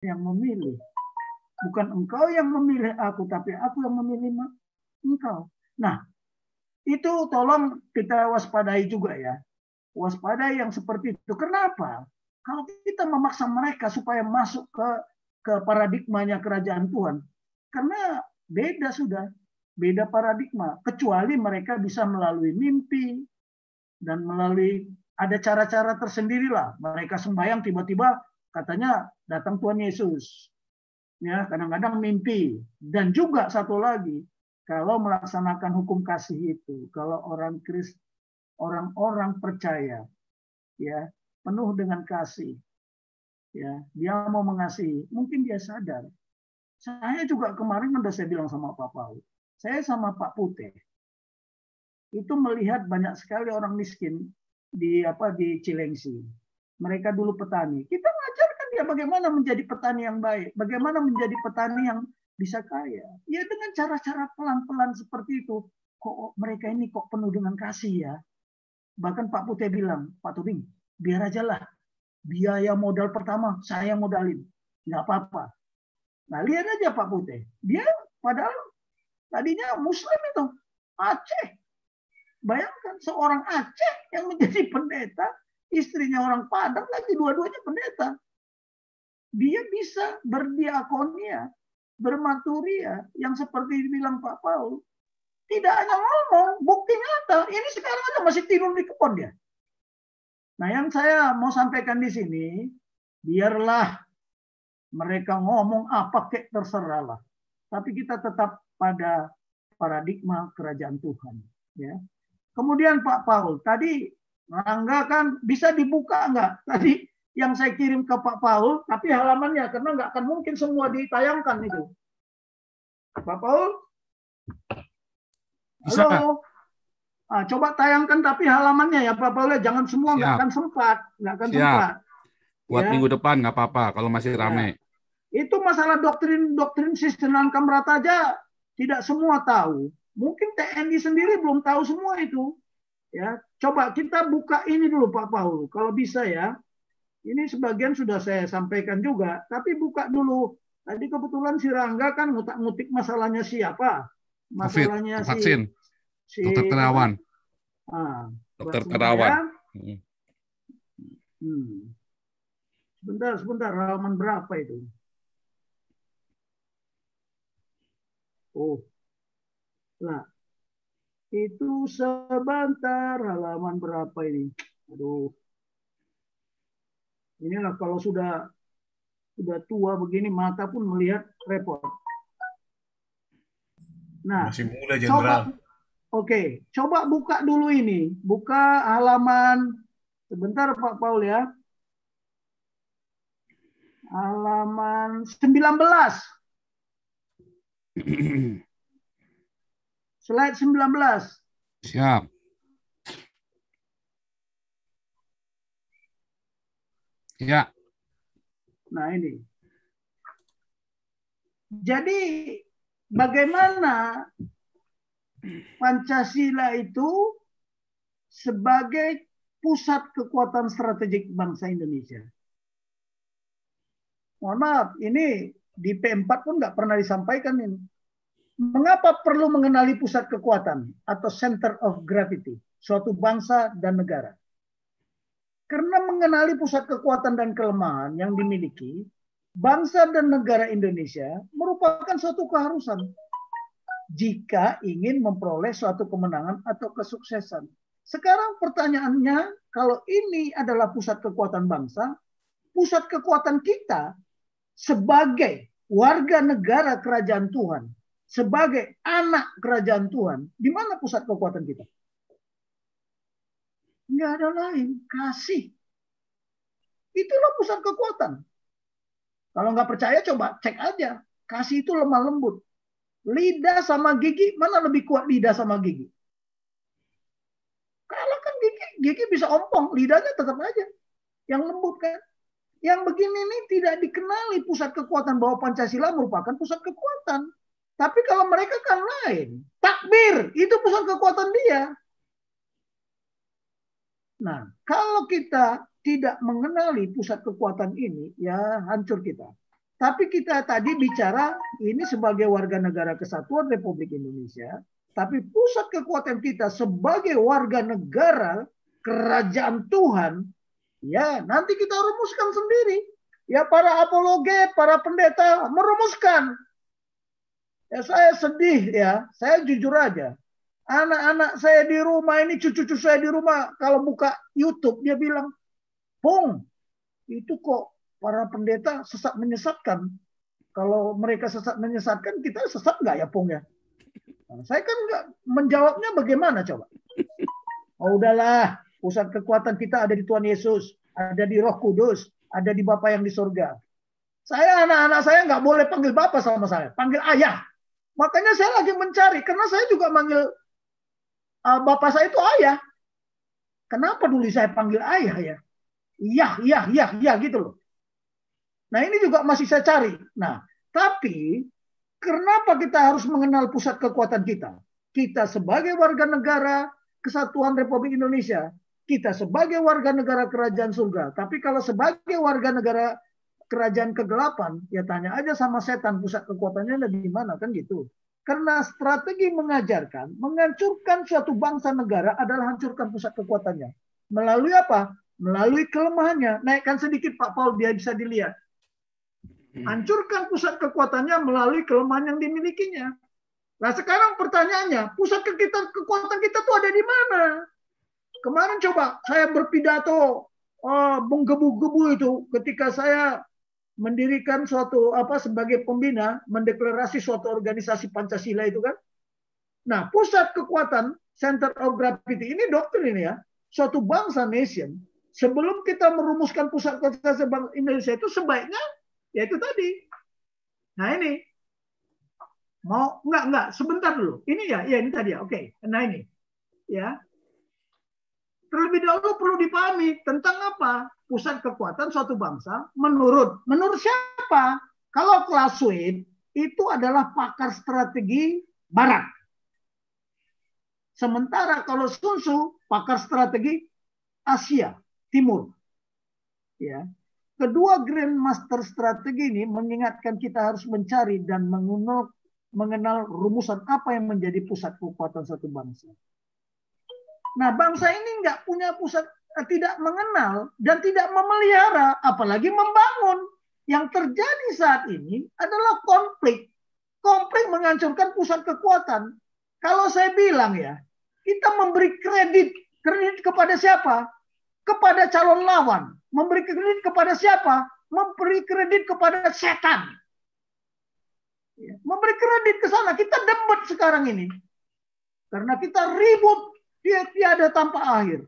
yang memilih. Bukan engkau yang memilih aku, tapi aku yang memilih engkau. Nah, itu tolong kita waspadai juga ya. Waspadai yang seperti itu. Kenapa? Kalau kita memaksa mereka supaya masuk ke paradigmanya kerajaan Tuhan, karena beda sudah, beda paradigma. Kecuali mereka bisa melalui mimpi dan melalui ada cara-cara tersendirilah. Mereka sembahyang tiba-tiba katanya datang Tuhan Yesus. Ya, kadang-kadang mimpi. Dan juga satu lagi, kalau melaksanakan hukum kasih itu, kalau orang-orang percaya, ya penuh dengan kasih, ya dia mau mengasihi, mungkin dia sadar. Saya juga kemarin udah saya bilang sama Pak Paul, saya sama Pak Putih itu melihat banyak sekali orang miskin di Cilengsi. Mereka dulu petani. Kita ngajarkan dia bagaimana menjadi petani yang baik, bagaimana menjadi petani yang bisa kaya. Ya dengan cara-cara pelan-pelan seperti itu. Kok mereka ini kok penuh dengan kasih ya. Bahkan Pak Putih bilang, Pak Tubing, biar aja lah. Biaya modal pertama saya modalin. Nggak apa-apa. Nah lihat aja Pak Putih. Dia padahal tadinya Muslim itu. Aceh. Bayangkan seorang Aceh yang menjadi pendeta, istrinya orang Padang lagi dua-duanya pendeta. Dia bisa berdiakonia, bermaturia, yang seperti dibilang Pak Paul. Tidak hanya ngomong, bukti nyata. Ini sekarang aja masih tidur di kebun dia. Nah yang saya mau sampaikan di sini, biarlah mereka ngomong apa kek terserah lah. Tapi kita tetap pada paradigma kerajaan Tuhan. Ya. Kemudian Pak Paul, tadi Rangga kan bisa dibuka nggak? Tadi yang saya kirim ke Pak Paul, tapi halamannya, karena nggak akan mungkin semua ditayangkan itu. Pak Paul? Bisa. Halo? Nah, coba tayangkan tapi halamannya ya Pak Paul, jangan semua, nggak Siap. akan sempat. Nggak akan Siap. sempat. Buat Ya. minggu depan nggak apa-apa kalau masih rame. Ya. Itu masalah doktrin sistem Kamrata aja tidak semua tahu. Mungkin TNI sendiri belum tahu semua itu. Ya, coba kita buka ini dulu Pak Paul, kalau bisa ya. Ini sebagian sudah saya sampaikan juga, tapi buka dulu. Tadi kebetulan si Rangga kan ngutak-ngutik masalahnya siapa? COVID, Masalahnya vaksin, si dokter apa? Terawan. Ah, Dokter sebentar ya. Terawan. Sebentar, halaman berapa itu? Oh, lah. Itu sebentar, halaman berapa ini? Aduh. Inilah kalau sudah tua begini mata pun melihat repot. Nah, masih muda coba Jenderal. Oke, coba buka dulu ini. Buka halaman sebentar Pak Paul ya. Halaman 19. Slide 19. Siap. Ya. Nah, ini. Jadi bagaimana Pancasila itu sebagai pusat kekuatan strategik bangsa Indonesia? Mohon maaf, ini di P4 pun nggak pernah disampaikan ini. Mengapa perlu mengenali pusat kekuatan atau center of gravity suatu bangsa dan negara? Karena mengenali pusat kekuatan dan kelemahan yang dimiliki, bangsa dan negara Indonesia merupakan suatu keharusan jika ingin memperoleh suatu kemenangan atau kesuksesan. Sekarang pertanyaannya, kalau ini adalah pusat kekuatan bangsa, pusat kekuatan kita sebagai warga negara kerajaan Tuhan, sebagai anak kerajaan Tuhan, di mana pusat kekuatan kita? Nggak ada lain, kasih. Itulah pusat kekuatan. Kalau nggak percaya coba cek aja. Kasih itu lemah lembut. Lidah sama gigi, mana lebih kuat lidah sama gigi? Kalau kan gigi bisa ompong, lidahnya tetap aja. Yang lembut kan. Yang begini ini tidak dikenali pusat kekuatan bahwa Pancasila merupakan pusat kekuatan. Tapi kalau mereka kan lain. Takbir, itu pusat kekuatan dia. Nah, kalau kita tidak mengenali pusat kekuatan ini, ya hancur kita. Tapi kita tadi bicara ini sebagai warga negara kesatuan Republik Indonesia, tapi pusat kekuatan kita sebagai warga negara kerajaan Tuhan, ya nanti kita rumuskan sendiri. Ya para apologet, para pendeta merumuskan. Ya saya sedih ya, saya jujur aja. Anak-anak saya di rumah ini, cucu-cucu saya di rumah, kalau buka YouTube dia bilang, Pong, itu kok para pendeta sesat menyesatkan. Kalau mereka sesat menyesatkan, kita sesat nggak ya, Pong ya? Nah, saya kan nggak menjawabnya bagaimana coba. Oh udahlah, pusat kekuatan kita ada di Tuhan Yesus, ada di Roh Kudus, ada di Bapa yang di surga. Saya anak-anak saya nggak boleh panggil Bapa sama saya, panggil ayah. Makanya saya lagi mencari, karena saya juga manggil Bapak saya itu ayah. Kenapa dulu saya panggil ayah ya? Iya gitu loh. Nah ini juga masih saya cari. Nah, tapi kenapa kita harus mengenal pusat kekuatan kita? Kita sebagai warga negara Kesatuan Republik Indonesia, kita sebagai warga negara kerajaan surga. Tapi kalau sebagai warga negara kerajaan kegelapan, ya tanya aja sama setan pusat kekuatannya ada di mana kan gitu. Karena strategi mengajarkan, menghancurkan suatu bangsa negara adalah hancurkan pusat kekuatannya. Melalui apa? Melalui kelemahannya. Naikkan sedikit Pak Paul, dia bisa dilihat. Hancurkan pusat kekuatannya melalui kelemahan yang dimilikinya. Nah sekarang pertanyaannya, pusat kekuatan kita tuh ada di mana? Kemarin coba saya berpidato menggebu-gebu itu ketika saya mendirikan suatu sebagai pembina, mendeklarasi suatu organisasi Pancasila itu kan. Nah, pusat kekuatan, center of gravity ini doktrin ini ya, suatu bangsa nation. Sebelum kita merumuskan pusat kekuatan Indonesia itu sebaiknya ya itu tadi. Nah ini mau enggak sebentar dulu. Ini ya ini tadi ya. Oke. Nah ini ya. Terlebih dahulu perlu dipahami tentang apa? Pusat kekuatan suatu bangsa menurut siapa? Kalau Clausewitz itu adalah pakar strategi barat. Sementara kalau Sun Tzu pakar strategi Asia Timur. Ya. Kedua Grandmaster strategi ini mengingatkan kita harus mencari dan mengenal rumusan apa yang menjadi pusat kekuatan satu bangsa. Nah, bangsa ini nggak punya pusat, tidak mengenal dan tidak memelihara, apalagi membangun. Yang terjadi saat ini adalah konflik. Konflik menghancurkan pusat kekuatan. Kalau saya bilang ya, kita memberi kredit kepada siapa? Kepada calon lawan. Memberi kredit kepada siapa? Memberi kredit kepada setan. Memberi kredit ke sana. Kita debat sekarang ini. Karena kita ribut. Dia tiada tanpa akhir.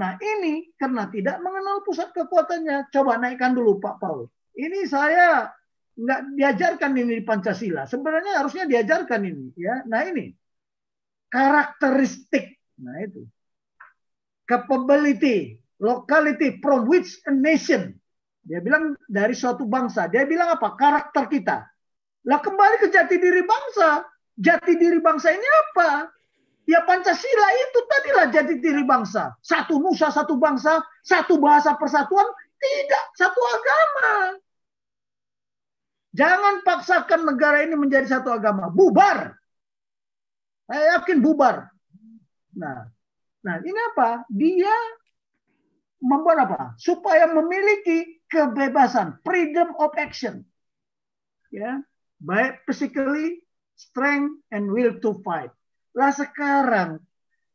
Nah ini karena tidak mengenal pusat kekuatannya. Coba naikkan dulu Pak Paul. Ini saya nggak diajarkan ini di Pancasila. Sebenarnya harusnya diajarkan ini. Ya. Nah ini. Karakteristik. Nah itu. Capability. Locality from which a nation. Dia bilang dari suatu bangsa. Dia bilang apa? Karakter kita. Lah kembali ke jati diri bangsa. Jati diri bangsa ini apa? Ya Pancasila itu tadilah jati diri bangsa. Satu nusa, satu bangsa, satu bahasa persatuan, tidak satu agama. Jangan paksakan negara ini menjadi satu agama. Bubar. Saya yakin bubar. Nah ini apa? Dia membuat apa? Supaya memiliki kebebasan, freedom of action. Ya, baik physically, strength, and will to fight. Lah sekarang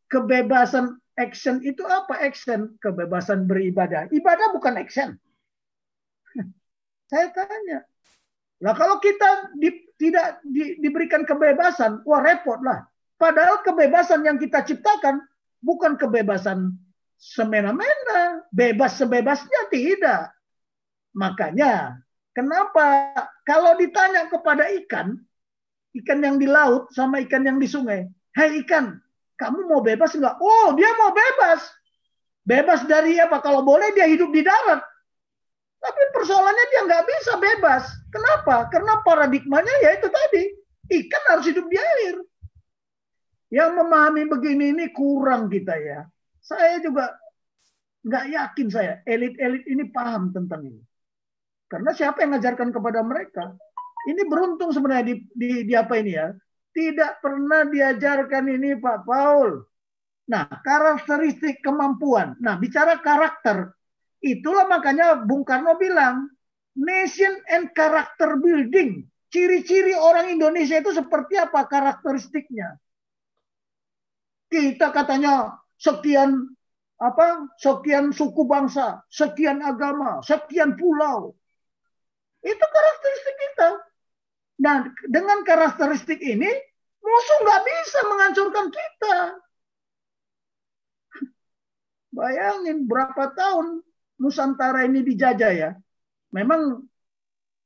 kebebasan action itu apa action? Kebebasan beribadah. Ibadah bukan action. Saya tanya. Lah kalau kita tidak diberikan kebebasan, wah repot lah. Padahal kebebasan yang kita ciptakan bukan kebebasan semena-mena, bebas sebebasnya tidak. Makanya kenapa kalau ditanya kepada ikan yang di laut sama ikan yang di sungai, hei ikan, kamu mau bebas enggak? Oh, dia mau bebas. Bebas dari apa? Kalau boleh dia hidup di darat. Tapi persoalannya dia nggak bisa bebas. Kenapa? Karena paradigmanya ya itu tadi. Ikan harus hidup di air. Yang memahami begini ini kurang kita ya. Saya juga nggak yakin elit-elit ini paham tentang ini. Karena siapa yang mengajarkan kepada mereka? Ini beruntung sebenarnya di apa ini ya. Tidak pernah diajarkan ini Pak Paul. Nah, karakteristik kemampuan. Nah, bicara karakter, itulah makanya Bung Karno bilang, nation and character building. Ciri-ciri orang Indonesia itu seperti apa karakteristiknya? Kita katanya sekian sekian suku bangsa, sekian agama, sekian pulau. Itu karakteristik kita. Nah, dengan karakteristik ini, musuh nggak bisa menghancurkan kita. Bayangin berapa tahun Nusantara ini dijajah ya. Memang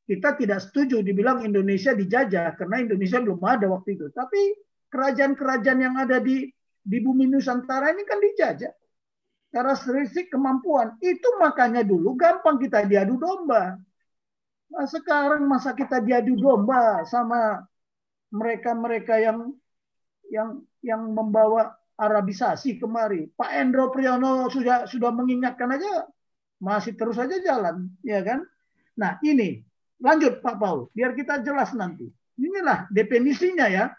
kita tidak setuju dibilang Indonesia dijajah karena Indonesia belum ada waktu itu. Tapi kerajaan-kerajaan yang ada di bumi Nusantara ini kan dijajah. Karakteristik kemampuan itu makanya dulu gampang kita diadu domba. Nah, sekarang masa kita diadu domba sama mereka-mereka yang membawa Arabisasi kemari. Pak Endro Priyono sudah mengingatkan aja, masih terus aja jalan, ya kan? Nah ini lanjut Pak Paul, biar kita jelas nanti. Inilah definisinya ya,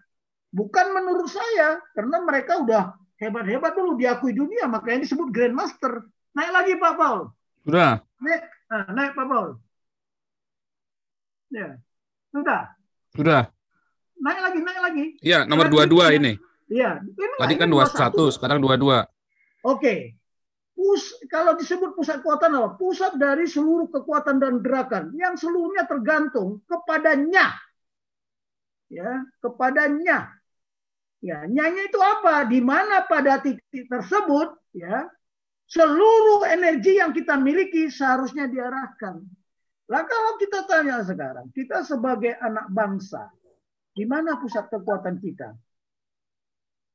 bukan menurut saya, karena mereka udah hebat-hebat dulu diakui dunia, makanya disebut Grandmaster. Naik lagi Pak Paul. Sudah. Naik Pak Paul. Ya, sudah. Sudah. Naik lagi. Iya, nomor 22 ini. Iya, tadi kan 21, sekarang 22. Oke. Kalau disebut pusat kekuatan apa? Pusat dari seluruh kekuatan dan gerakan yang seluruhnya tergantung kepadanya. Ya, kepadanya. Ya, nyanya itu apa? Di mana pada titik tersebut, ya, seluruh energi yang kita miliki seharusnya diarahkan. Lah kalau kita tanya sekarang, kita sebagai anak bangsa, di mana pusat kekuatan kita?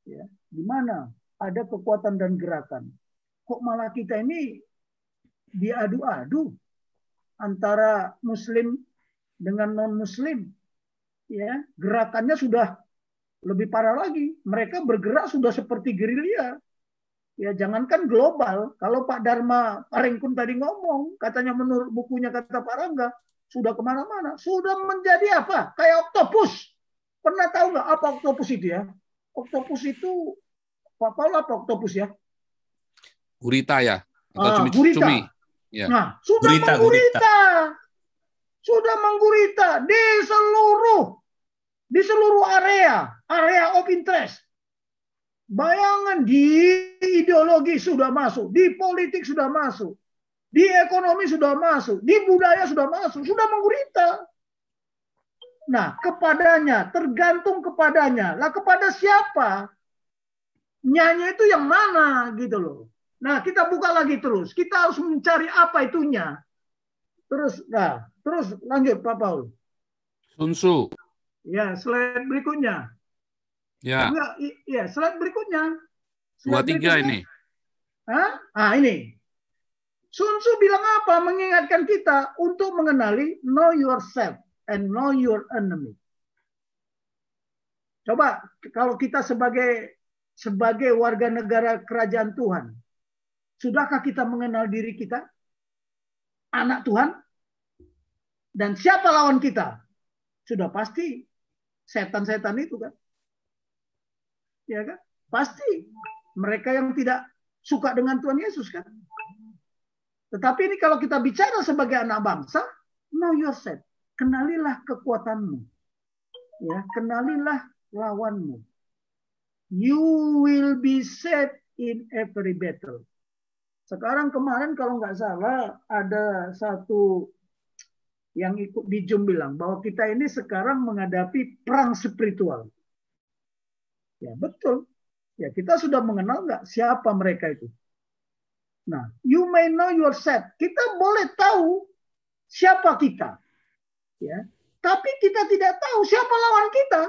Ya, di mana ada kekuatan dan gerakan? Kok malah kita ini diadu-adu antara Muslim dengan non-Muslim? Ya, gerakannya sudah lebih parah lagi. Mereka bergerak sudah seperti gerilya. Ya, jangankan global. Kalau Pak Dharma Parengkun tadi ngomong, katanya menurut bukunya kata Pak Rangga, sudah kemana-mana. Sudah menjadi apa? Kayak oktopus. Pernah tahu nggak apa oktopus itu ya? Oktopus itu, Pak Paul apa oktopus ya? Gurita ya? Atau cumi-cumi? Ya. Nah, sudah menggurita. Sudah menggurita di seluruh area of interest. Bayangan di ideologi sudah masuk, di politik sudah masuk, di ekonomi sudah masuk, di budaya sudah masuk, sudah menggurita. Nah, kepadanya, tergantung kepadanya. Lah kepada siapa? Nyanya itu yang mana gitu loh. Nah, kita buka lagi terus. Kita harus mencari apa itunya. Terus lanjut Pak Paul. Sun Tzu. Ya, slide berikutnya. Ya. Ya, slide berikutnya. 23 ini. Ini. Sun Tzu bilang apa? Mengingatkan kita untuk mengenali know yourself and know your enemy. Coba kalau kita sebagai warga negara kerajaan Tuhan, sudahkah kita mengenal diri kita? Anak Tuhan? Dan siapa lawan kita? Sudah pasti setan-setan itu kan. Ya kan? Pasti mereka yang tidak suka dengan Tuhan Yesus kan. Tetapi ini kalau kita bicara sebagai anak bangsa, know yourself. Kenalilah kekuatanmu. Ya, kenalilah lawanmu. You will be saved in every battle. Sekarang kemarin kalau nggak salah ada satu yang ikut di Zoom bilang bahwa kita ini sekarang menghadapi perang spiritual. Ya betul. Ya kita sudah mengenal nggak siapa mereka itu. Nah, you may know yourself. Kita boleh tahu siapa kita. Ya. Tapi kita tidak tahu siapa lawan kita.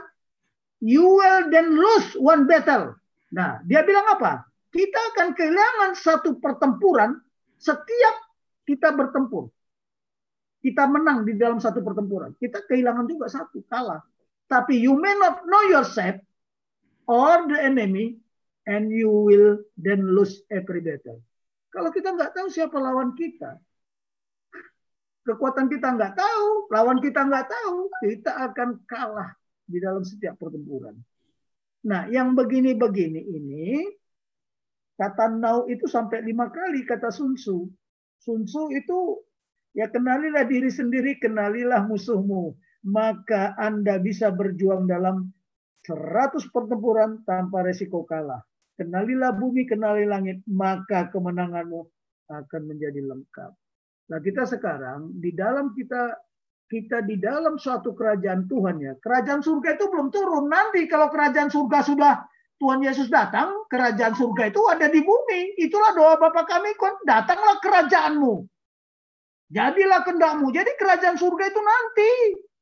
You will then lose one battle. Nah, dia bilang apa? Kita akan kehilangan satu pertempuran setiap kita bertempur. Kita menang di dalam satu pertempuran. Kita kehilangan juga satu, kalah. Tapi you may not know yourself or the enemy, and you will then lose every battle. Kalau kita nggak tahu siapa lawan kita, kekuatan kita nggak tahu, lawan kita nggak tahu, kita akan kalah di dalam setiap pertempuran. Nah, yang begini-begini ini, kata now itu sampai 5 kali kata Sun Tzu. Sun Tzu itu, ya kenalilah diri sendiri, kenalilah musuhmu. Maka Anda bisa berjuang dalam 100 pertempuran tanpa resiko kalah. Kenalilah bumi, kenali langit, maka kemenanganmu akan menjadi lengkap. Nah, kita sekarang di dalam kita di dalam suatu kerajaan Tuhan ya. Kerajaan surga itu belum turun. Nanti kalau kerajaan surga sudah Tuhan Yesus datang, kerajaan surga itu ada di bumi. Itulah doa Bapa kami, datanglah kerajaanmu. Jadilah kehendakmu. Jadi kerajaan surga itu nanti.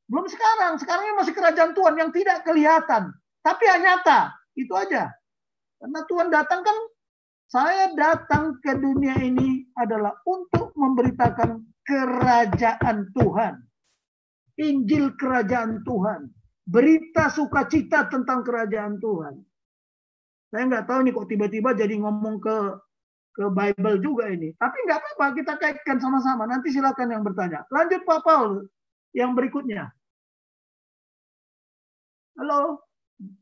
Belum sekarang. Sekarang ini masih kerajaan Tuhan yang tidak kelihatan. Tapi nyata. Itu aja. Karena Tuhan datang kan, saya datang ke dunia ini adalah untuk memberitakan kerajaan Tuhan. Injil kerajaan Tuhan. Berita sukacita tentang kerajaan Tuhan. Saya nggak tahu nih kok tiba-tiba jadi ngomong ke Bible juga ini. Tapi nggak apa-apa, kita kaitkan sama-sama. Nanti silakan yang bertanya. Lanjut Pak Paul yang berikutnya. Halo,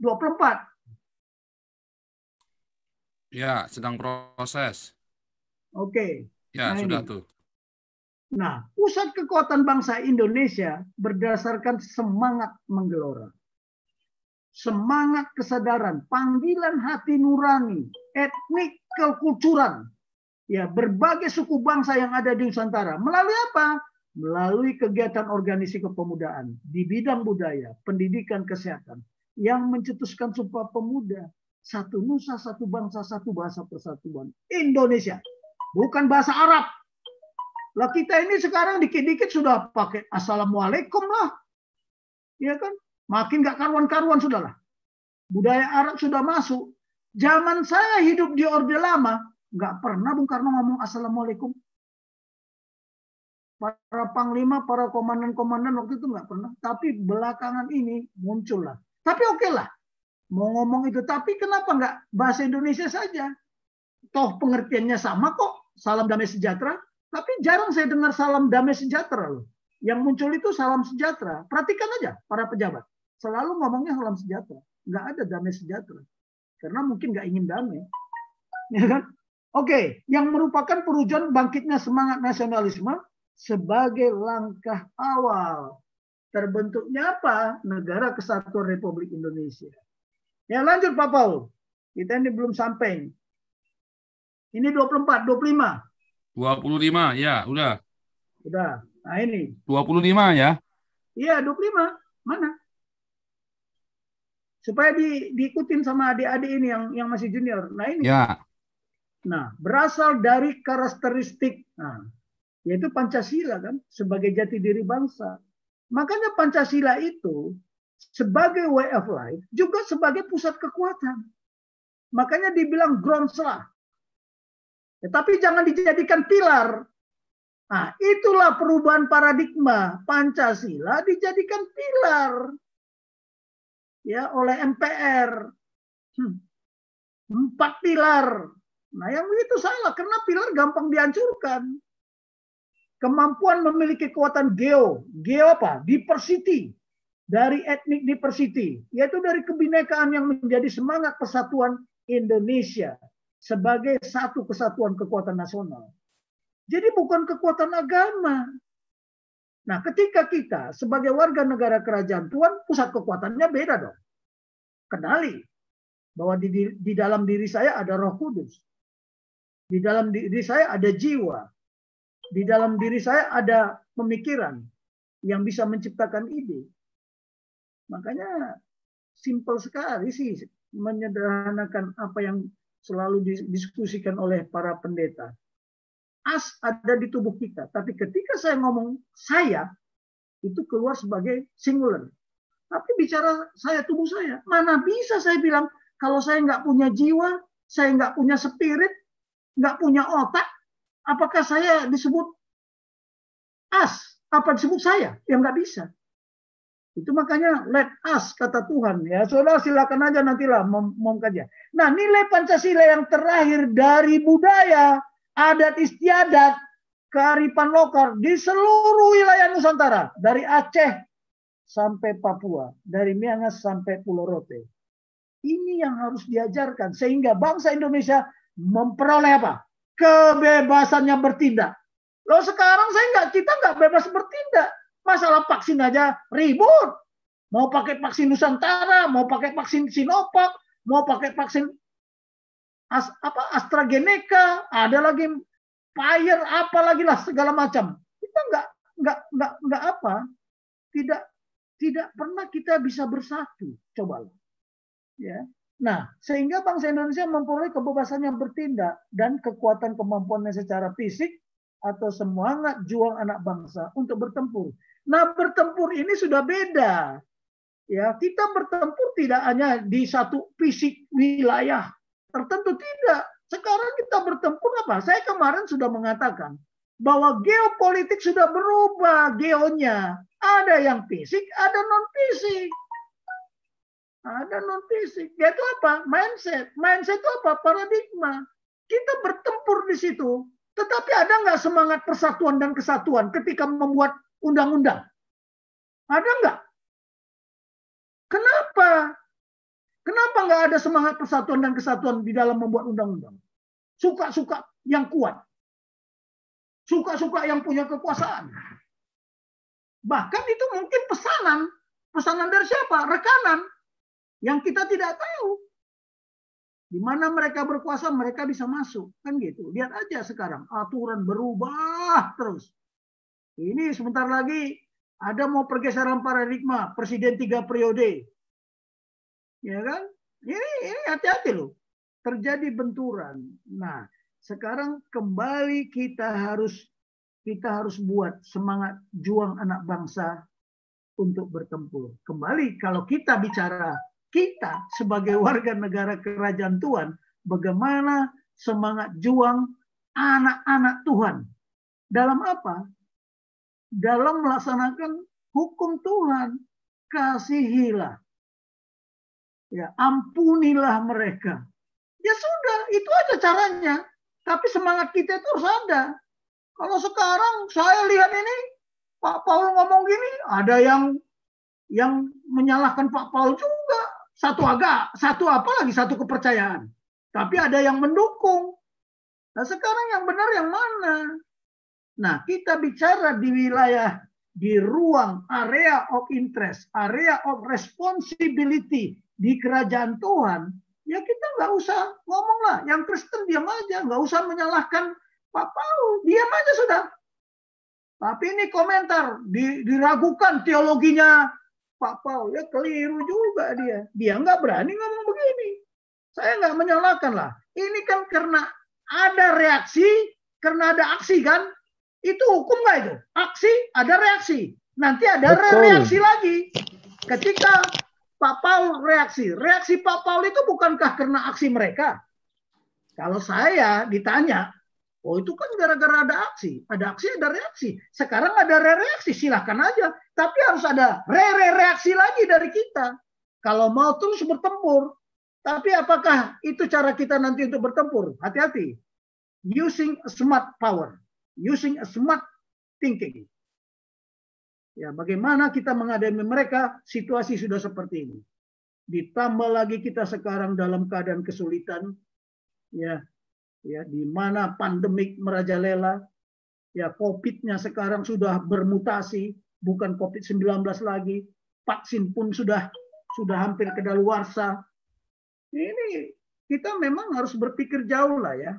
24. Ya, sedang proses. Oke. Ya, nah sudah ini. tuh. Nah, pusat kekuatan bangsa Indonesia berdasarkan semangat menggelora. Semangat kesadaran, panggilan hati nurani, etnik kekulturan. Ya, berbagai suku bangsa yang ada di Nusantara. Melalui apa? Melalui kegiatan organisasi kepemudaan di bidang budaya, pendidikan, kesehatan yang mencetuskan Sumpah Pemuda, satu nusa, satu bangsa, satu bahasa, persatuan Indonesia. Bukan bahasa Arab. Lah kita ini sekarang dikit-dikit sudah pakai assalamualaikum lah. Ya kan? Makin gak karuan-karuan sudahlah. Budaya Arab sudah masuk. Zaman saya hidup di Orde Lama, gak pernah Bung Karno ngomong assalamualaikum. Para panglima, para komandan-komandan waktu itu gak pernah. Tapi belakangan ini muncul lah. Tapi oke lah. Mau ngomong itu. Tapi kenapa gak bahasa Indonesia saja? Toh pengertiannya sama kok. Salam damai sejahtera. Tapi jarang saya dengar salam damai sejahtera loh. Yang muncul itu salam sejahtera. Perhatikan aja para pejabat. Selalu ngomongnya salam sejahtera. Nggak ada damai sejahtera. Karena mungkin nggak ingin damai. Ya kan? Oke, yang merupakan perwujudan bangkitnya semangat nasionalisme sebagai langkah awal. Terbentuknya apa? Negara Kesatuan Republik Indonesia. Ya lanjut Pak Paul. Kita ini belum sampai. Ini 24, 25. 25, ya, udah. Udah. Nah ini. 25 ya? Iya, 25. Mana? Supaya diikutin sama adik-adik ini yang masih junior. Nah ini. Ya. Nah, berasal dari karakteristik, yaitu Pancasila kan, sebagai jati diri bangsa. Makanya Pancasila itu sebagai way of life juga sebagai pusat kekuatan. Makanya dibilang groundsel. Tetapi jangan dijadikan pilar. Nah, itulah perubahan paradigma. Pancasila dijadikan pilar ya oleh MPR. 4 pilar. Nah, yang itu salah karena pilar gampang dihancurkan. Kemampuan memiliki kekuatan geo apa? Diversity. Dari ethnic diversity, yaitu dari kebinekaan yang menjadi semangat persatuan Indonesia sebagai satu kesatuan kekuatan nasional. Jadi bukan kekuatan agama. Nah, ketika kita sebagai warga negara kerajaan Tuhan, pusat kekuatannya beda dong. Kenali bahwa di dalam diri saya ada Roh Kudus. Di dalam diri saya ada jiwa. Di dalam diri saya ada pemikiran yang bisa menciptakan ide. Makanya simpel sekali sih menyederhanakan apa yang selalu didiskusikan oleh para pendeta. As ada di tubuh kita, tapi ketika saya ngomong saya, itu keluar sebagai singular. Tapi bicara saya, tubuh saya, mana bisa saya bilang kalau saya nggak punya jiwa, saya nggak punya spirit, nggak punya otak, apakah saya disebut as? Apa disebut saya? Ya nggak bisa. Itu makanya let us kata Tuhan ya. Saudara silakan aja nantilah mengkaji. Nah, nilai Pancasila yang terakhir dari budaya, adat istiadat, kearifan lokal di seluruh wilayah Nusantara, dari Aceh sampai Papua, dari Miangas sampai Pulau Rote. Ini yang harus diajarkan sehingga bangsa Indonesia memperoleh apa? Kebebasannya bertindak. Loh sekarang kita nggak bebas bertindak. Masalah vaksin aja ribut. Mau pakai vaksin Nusantara, mau pakai vaksin Sinovac, mau pakai vaksin AstraZeneca, ada lagi Pfizer, apalagi lah segala macam. Kita nggak apa, tidak pernah kita bisa bersatu. Cobalah. Ya. Nah, sehingga bangsa Indonesia memperoleh kebebasannya bertindak dan kekuatan kemampuannya secara fisik atau semangat juang anak bangsa untuk bertempur. Nah, bertempur ini sudah beda. Ya, kita bertempur tidak hanya di satu fisik wilayah tertentu, tidak. Sekarang kita bertempur apa? Saya kemarin sudah mengatakan bahwa geopolitik sudah berubah geonya. Ada yang fisik, ada non fisik. Ada non fisik. Yaitu apa? Mindset. Mindset itu apa? Paradigma. Kita bertempur di situ. Tetapi ada nggak semangat persatuan dan kesatuan ketika membuat undang-undang? Ada nggak? Kenapa? Kenapa nggak ada semangat persatuan dan kesatuan di dalam membuat undang-undang? Suka-suka yang kuat. Suka-suka yang punya kekuasaan. Bahkan itu mungkin pesanan. Pesanan dari siapa? Rekanan. Yang kita tidak tahu. Di mana mereka berkuasa, mereka bisa masuk. Kan gitu. Lihat aja sekarang. Aturan berubah terus. Ini sebentar lagi ada mau pergeseran paradigma. Presiden 3 periode. Ya kan? Ini hati-hati loh. Terjadi benturan. Nah, sekarang kembali kita harus buat semangat juang anak bangsa untuk bertempur. Kembali kalau kita bicara kita sebagai warga negara kerajaan Tuhan, bagaimana semangat juang anak-anak Tuhan. Dalam apa? Dalam melaksanakan hukum Tuhan. Kasihilah. Ya, ampunilah mereka. Ya sudah, itu aja caranya. Tapi semangat kita itu harus ada. Kalau sekarang saya lihat ini, Pak Paul ngomong gini, ada yang menyalahkan Pak Paul juga. Satu kepercayaan. Tapi ada yang mendukung. Nah sekarang yang benar yang mana? Nah kita bicara di wilayah, di ruang area of interest, area of responsibility di kerajaan Tuhan, ya kita nggak usah ngomong lah. Yang Kristen diam aja, nggak usah menyalahkan Pak Paul, diam aja sudah. Tapi ini komentar, diragukan teologinya Pak Paul, ya keliru juga dia. Dia nggak berani ngomong begini. Saya nggak menyalahkan lah. Ini kan karena ada reaksi, karena ada aksi kan. Itu hukum nggak itu? Aksi, ada reaksi. Nanti ada reaksi lagi. Ketika Pak Paul reaksi. Reaksi Pak Paul itu bukankah karena aksi mereka? Kalau saya ditanya, oh itu kan gara-gara ada aksi. Ada aksi, ada reaksi. Sekarang ada reaksi, silahkan aja. Tapi harus ada reaksi lagi dari kita. Kalau mau terus bertempur. Tapi apakah itu cara kita nanti untuk bertempur? Hati-hati. Using a smart power. Using a smart thinking. Ya, bagaimana kita menghadapi mereka, situasi sudah seperti ini. Ditambah lagi kita sekarang dalam keadaan kesulitan. Ya, di mana pandemik merajalela, ya COVID-nya sekarang sudah bermutasi, bukan COVID-19 lagi, vaksin pun sudah hampir kedaluarsa. Ini kita memang harus berpikir jauh lah ya,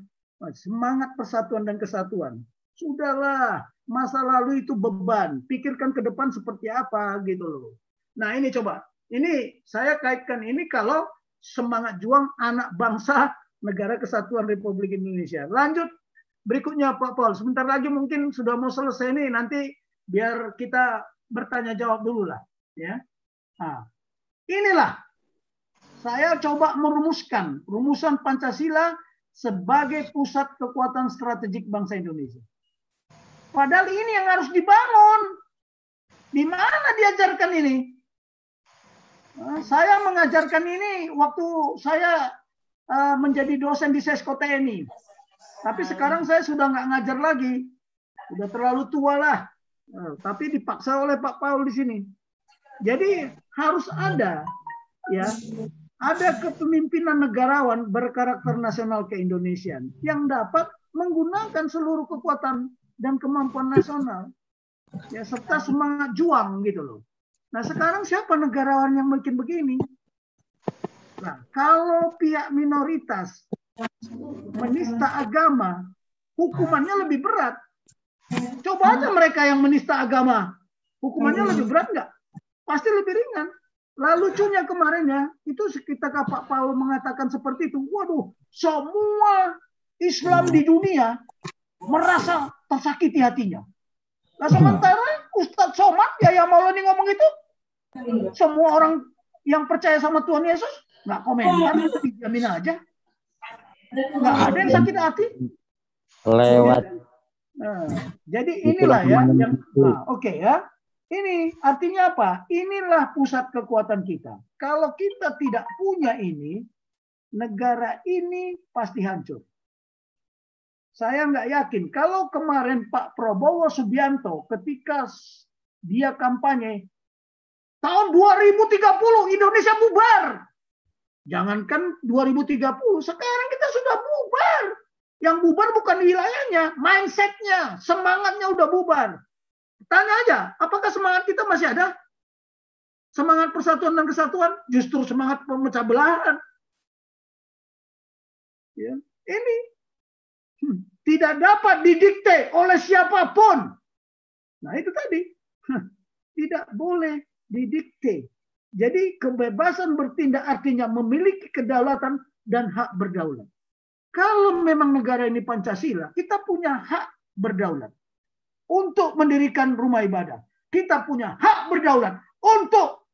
semangat persatuan dan kesatuan. Sudahlah, masa lalu itu beban, pikirkan ke depan seperti apa gitu loh. Nah ini coba, ini saya kaitkan ini kalau semangat juang anak bangsa Negara Kesatuan Republik Indonesia. Lanjut berikutnya Pak Paul. Sebentar lagi mungkin sudah mau selesai nih. Nanti biar kita bertanya jawab dulu lah. Ya. Nah, inilah saya coba merumuskan rumusan Pancasila sebagai pusat kekuatan strategik bangsa Indonesia. Padahal ini yang harus dibangun. Di mana diajarkan ini? Saya mengajarkan ini waktu saya menjadi dosen di Sesko TNI. Tapi sekarang saya sudah nggak ngajar lagi. Udah terlalu tua lah. Tapi dipaksa oleh Pak Paul di sini. Jadi harus ada, ya, ada kepemimpinan negarawan berkarakter nasional keindonesiaan yang dapat menggunakan seluruh kekuatan dan kemampuan nasional, ya, serta semangat juang gitu loh. Nah sekarang siapa negarawan yang bikin begini? Nah kalau pihak minoritas menista agama, hukumannya lebih berat. Coba aja mereka yang menista agama, hukumannya lebih berat nggak? Pasti lebih ringan. Lalu lucunya kemarin ya, itu ketika Pak Paul mengatakan seperti itu, waduh, semua Islam di dunia merasa tersakiti hatinya. Nah sementara Ustadz Somad ya yang Maulani ngomong itu, semua orang yang percaya sama Tuhan Yesus nggak komentar, dijamin aja, nggak ada yang sakit hati. Lewat. Nah, jadi inilah ya yang oke ya. Ini artinya apa? Inilah pusat kekuatan kita. Kalau kita tidak punya ini, negara ini pasti hancur. Saya nggak yakin. Kalau kemarin Pak Prabowo Subianto ketika dia kampanye, tahun 2030 Indonesia bubar. Jangankan 2030, sekarang kita sudah bubar. Yang bubar bukan wilayahnya, mindsetnya, semangatnya udah bubar. Tanya aja, apakah semangat kita masih ada? Semangat persatuan dan kesatuan, justru semangat pemecah belahan. Ya, ini tidak dapat didikte oleh siapapun. Nah itu tadi, tidak boleh didikte. Jadi kebebasan bertindak artinya memiliki kedaulatan dan hak berdaulat. Kalau memang negara ini Pancasila, kita punya hak berdaulat untuk mendirikan rumah ibadah. Kita punya hak berdaulat untuk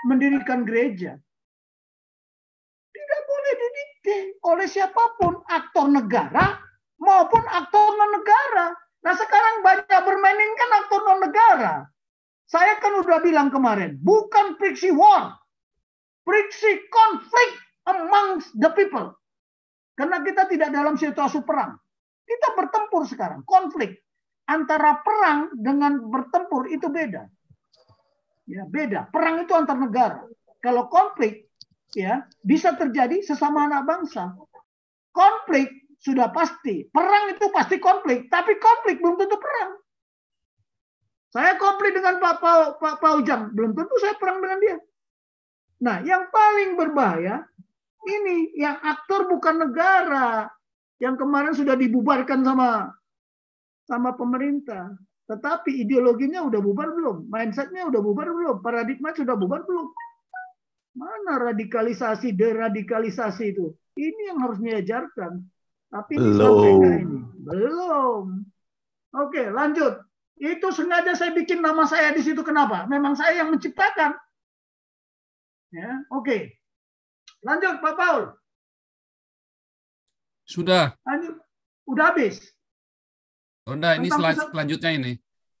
mendirikan gereja. Tidak boleh didikte oleh siapapun, aktor negara maupun aktor non-negara. Nah sekarang banyak bermainkan aktor non-negara. Saya kan udah bilang kemarin, bukan friksi war, friksi konflik amongst the people. Karena kita tidak dalam situasi perang. Kita bertempur sekarang, konflik. Antara perang dengan bertempur itu beda. Ya, beda. Perang itu antar negara. Kalau konflik ya bisa terjadi sesama anak bangsa. Konflik sudah pasti. Perang itu pasti konflik, tapi konflik belum tentu perang. Saya konflik dengan Pak Paujang, belum tentu saya perang dengan dia. Nah, yang paling berbahaya ini yang aktor bukan negara, yang kemarin sudah dibubarkan sama pemerintah. Tetapi ideologinya udah bubar belum? Mindsetnya udah bubar belum? Paradigma sudah bubar belum? Mana radikalisasi, deradikalisasi itu? Ini yang harus diajarkan. Tapi sampai nggak ini? Belum. Oke, lanjut. Itu sengaja saya bikin nama saya di situ. Kenapa? Memang saya yang menciptakan. Ya, oke. Lanjut, Pak Paul. Sudah. Lanjut. Udah habis. Oh, enggak, ini selanjutnya ini.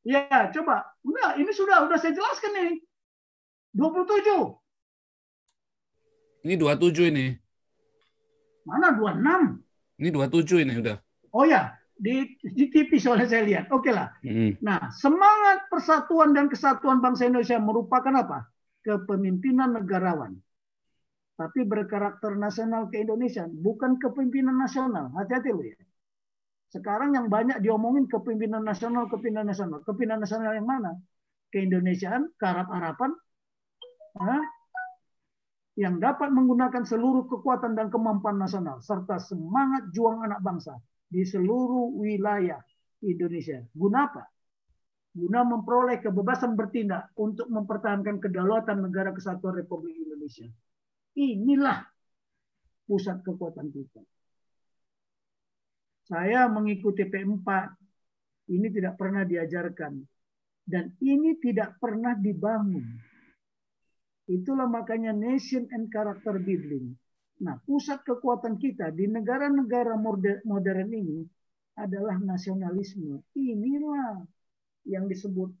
Ya, coba. Enggak, ini sudah saya jelaskan nih. 27. Ini 27 ini. Mana 26? Ini 27 ini udah. Oh ya, di TV soalnya saya lihat. Oke lah. Nah, semangat persatuan dan kesatuan bangsa Indonesia merupakan apa? Kepemimpinan negarawan. Tapi berkarakter nasional keindonesiaan, bukan kepemimpinan nasional. Hati-hati loh ya. Sekarang yang banyak diomongin kepemimpinan nasional, kepemimpinan nasional. Kepemimpinan nasional yang mana? Keindonesiaan, kearab-araban, yang dapat menggunakan seluruh kekuatan dan kemampuan nasional, serta semangat juang anak bangsa di seluruh wilayah Indonesia. Guna apa? Guna memperoleh kebebasan bertindak untuk mempertahankan kedaulatan negara kesatuan Republik Indonesia. Inilah pusat kekuatan kita. Saya mengikuti P4, ini tidak pernah diajarkan. Dan ini tidak pernah dibangun. Itulah makanya nation and character building. Nah, pusat kekuatan kita di negara-negara modern ini adalah nasionalisme. Inilah yang disebut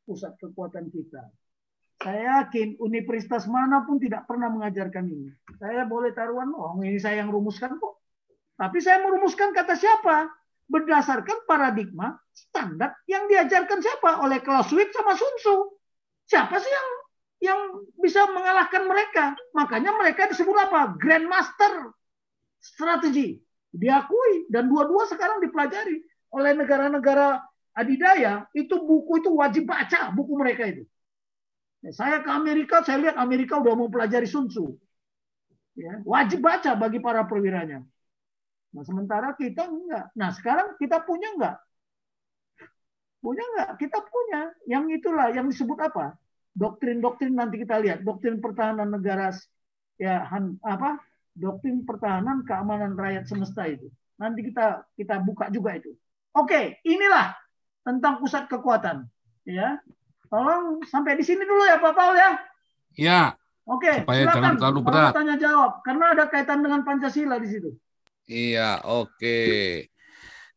pusat kekuatan kita. Saya yakin universitas manapun tidak pernah mengajarkan ini. Saya boleh taruhan, oh ini saya yang rumuskan kok. Tapi saya merumuskan kata siapa? berdasarkan paradigma standar yang diajarkan siapa? Oleh Clausewitz sama Sun Tzu. Siapa sih yang bisa mengalahkan mereka? Makanya mereka disebut apa? Grandmaster strategi. Diakui dan dua-dua sekarang dipelajari oleh negara-negara adidaya. Itu buku itu wajib baca, buku mereka itu. Saya ke Amerika, saya lihat Amerika udah mau pelajari Sun Tzu. Ya, wajib baca bagi para perwiranya. Nah, sementara kita enggak. Nah, sekarang kita punya enggak? Punya enggak? Kita punya. Yang itulah yang disebut apa? Doktrin-doktrin nanti kita lihat. Doktrin pertahanan negara, ya apa? Doktrin pertahanan keamanan rakyat semesta itu. Nanti kita buka juga itu. Oke, inilah tentang pusat kekuatan. Ya, tolong sampai di sini dulu ya, Pak Paul ya. Ya. Oke, Supaya jangan silakan. terlalu Kalau berat. tanya jawab, karena ada kaitan dengan Pancasila di situ. Iya, oke.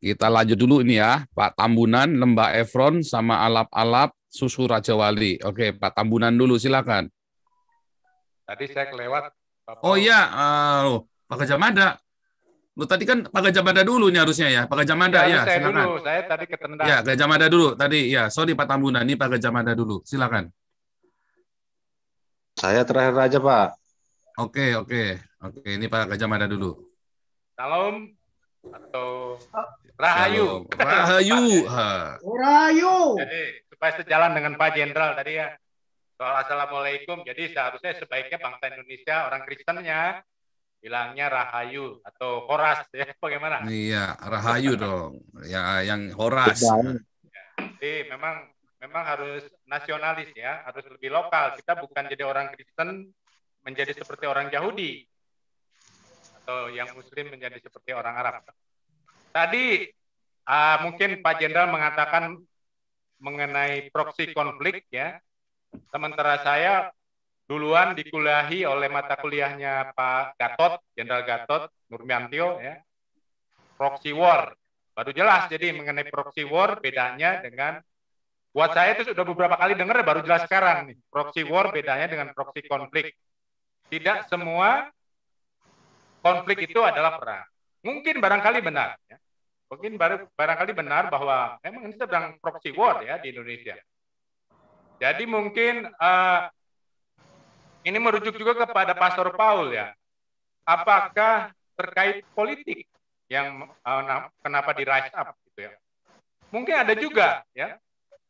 Kita lanjut dulu ini ya, Pak Tambunan, Lembah Efron, sama alap-alap susu Raja Wali. Oke, Pak Tambunan dulu, silakan. Tadi saya kelewat. Oh iya, Pak Gajah Mada. Lu tadi kan Pak Gajah Mada dulu nih harusnya ya, Pak Gajah Mada ya, saya silakan. dulu, saya tadi ketendang. Ya, Gajah Mada dulu tadi. Ya, sorry Pak Tambunan, ini Pak Gajah Mada dulu, silakan. Saya terakhir aja, Pak. Oke, ini Pak Gajah Mada dulu. Salam atau Rahayu. Rahayu. Rahayu. Jadi supaya sejalan dengan Pak Jenderal tadi ya. Soal Assalamualaikum. Jadi seharusnya sebaiknya bangsa Indonesia, orang Kristennya bilangnya Rahayu atau Horas ya. Bagaimana? Iya, Rahayu dong. Ya, yang Horas. Ya, jadi memang harus nasionalis ya, harus lebih lokal. Kita bukan jadi orang Kristen menjadi seperti orang Yahudi atau yang Muslim menjadi seperti orang Arab. Tadi mungkin Pak Jenderal mengatakan mengenai proksi konflik ya. Sementara saya duluan dikuliahi oleh mata kuliahnya Pak Gatot, Jenderal Gatot Nurmantio ya. Proxy war. Baru jelas jadi mengenai proxy war bedanya dengan, buat saya itu sudah beberapa kali dengar baru jelas sekarang nih. Proxy war bedanya dengan proxy konflik. Tidak semua konflik itu adalah perang. Mungkin barangkali benar ya. Mungkin barangkali benar bahwa memang ini sedang proxy war ya di Indonesia. Jadi mungkin ini merujuk juga kepada Pastor Paul ya. Apakah terkait politik yang kenapa di rise up gitu ya? Mungkin ada juga ya.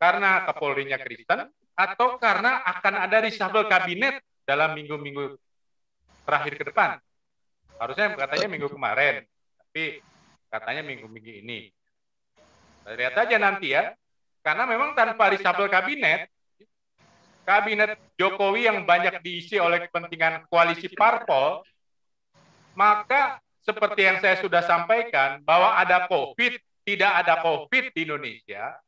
Karena Kapolrinya Kristen atau karena akan ada reshuffle kabinet dalam minggu-minggu terakhir ke depan. Harusnya katanya minggu kemarin, tapi katanya minggu-minggu ini. Lihat aja nanti ya. Karena memang tanpa reshuffle kabinet Jokowi yang banyak diisi oleh kepentingan koalisi parpol, maka seperti yang saya sudah sampaikan, bahwa ada COVID, tidak ada COVID di Indonesia,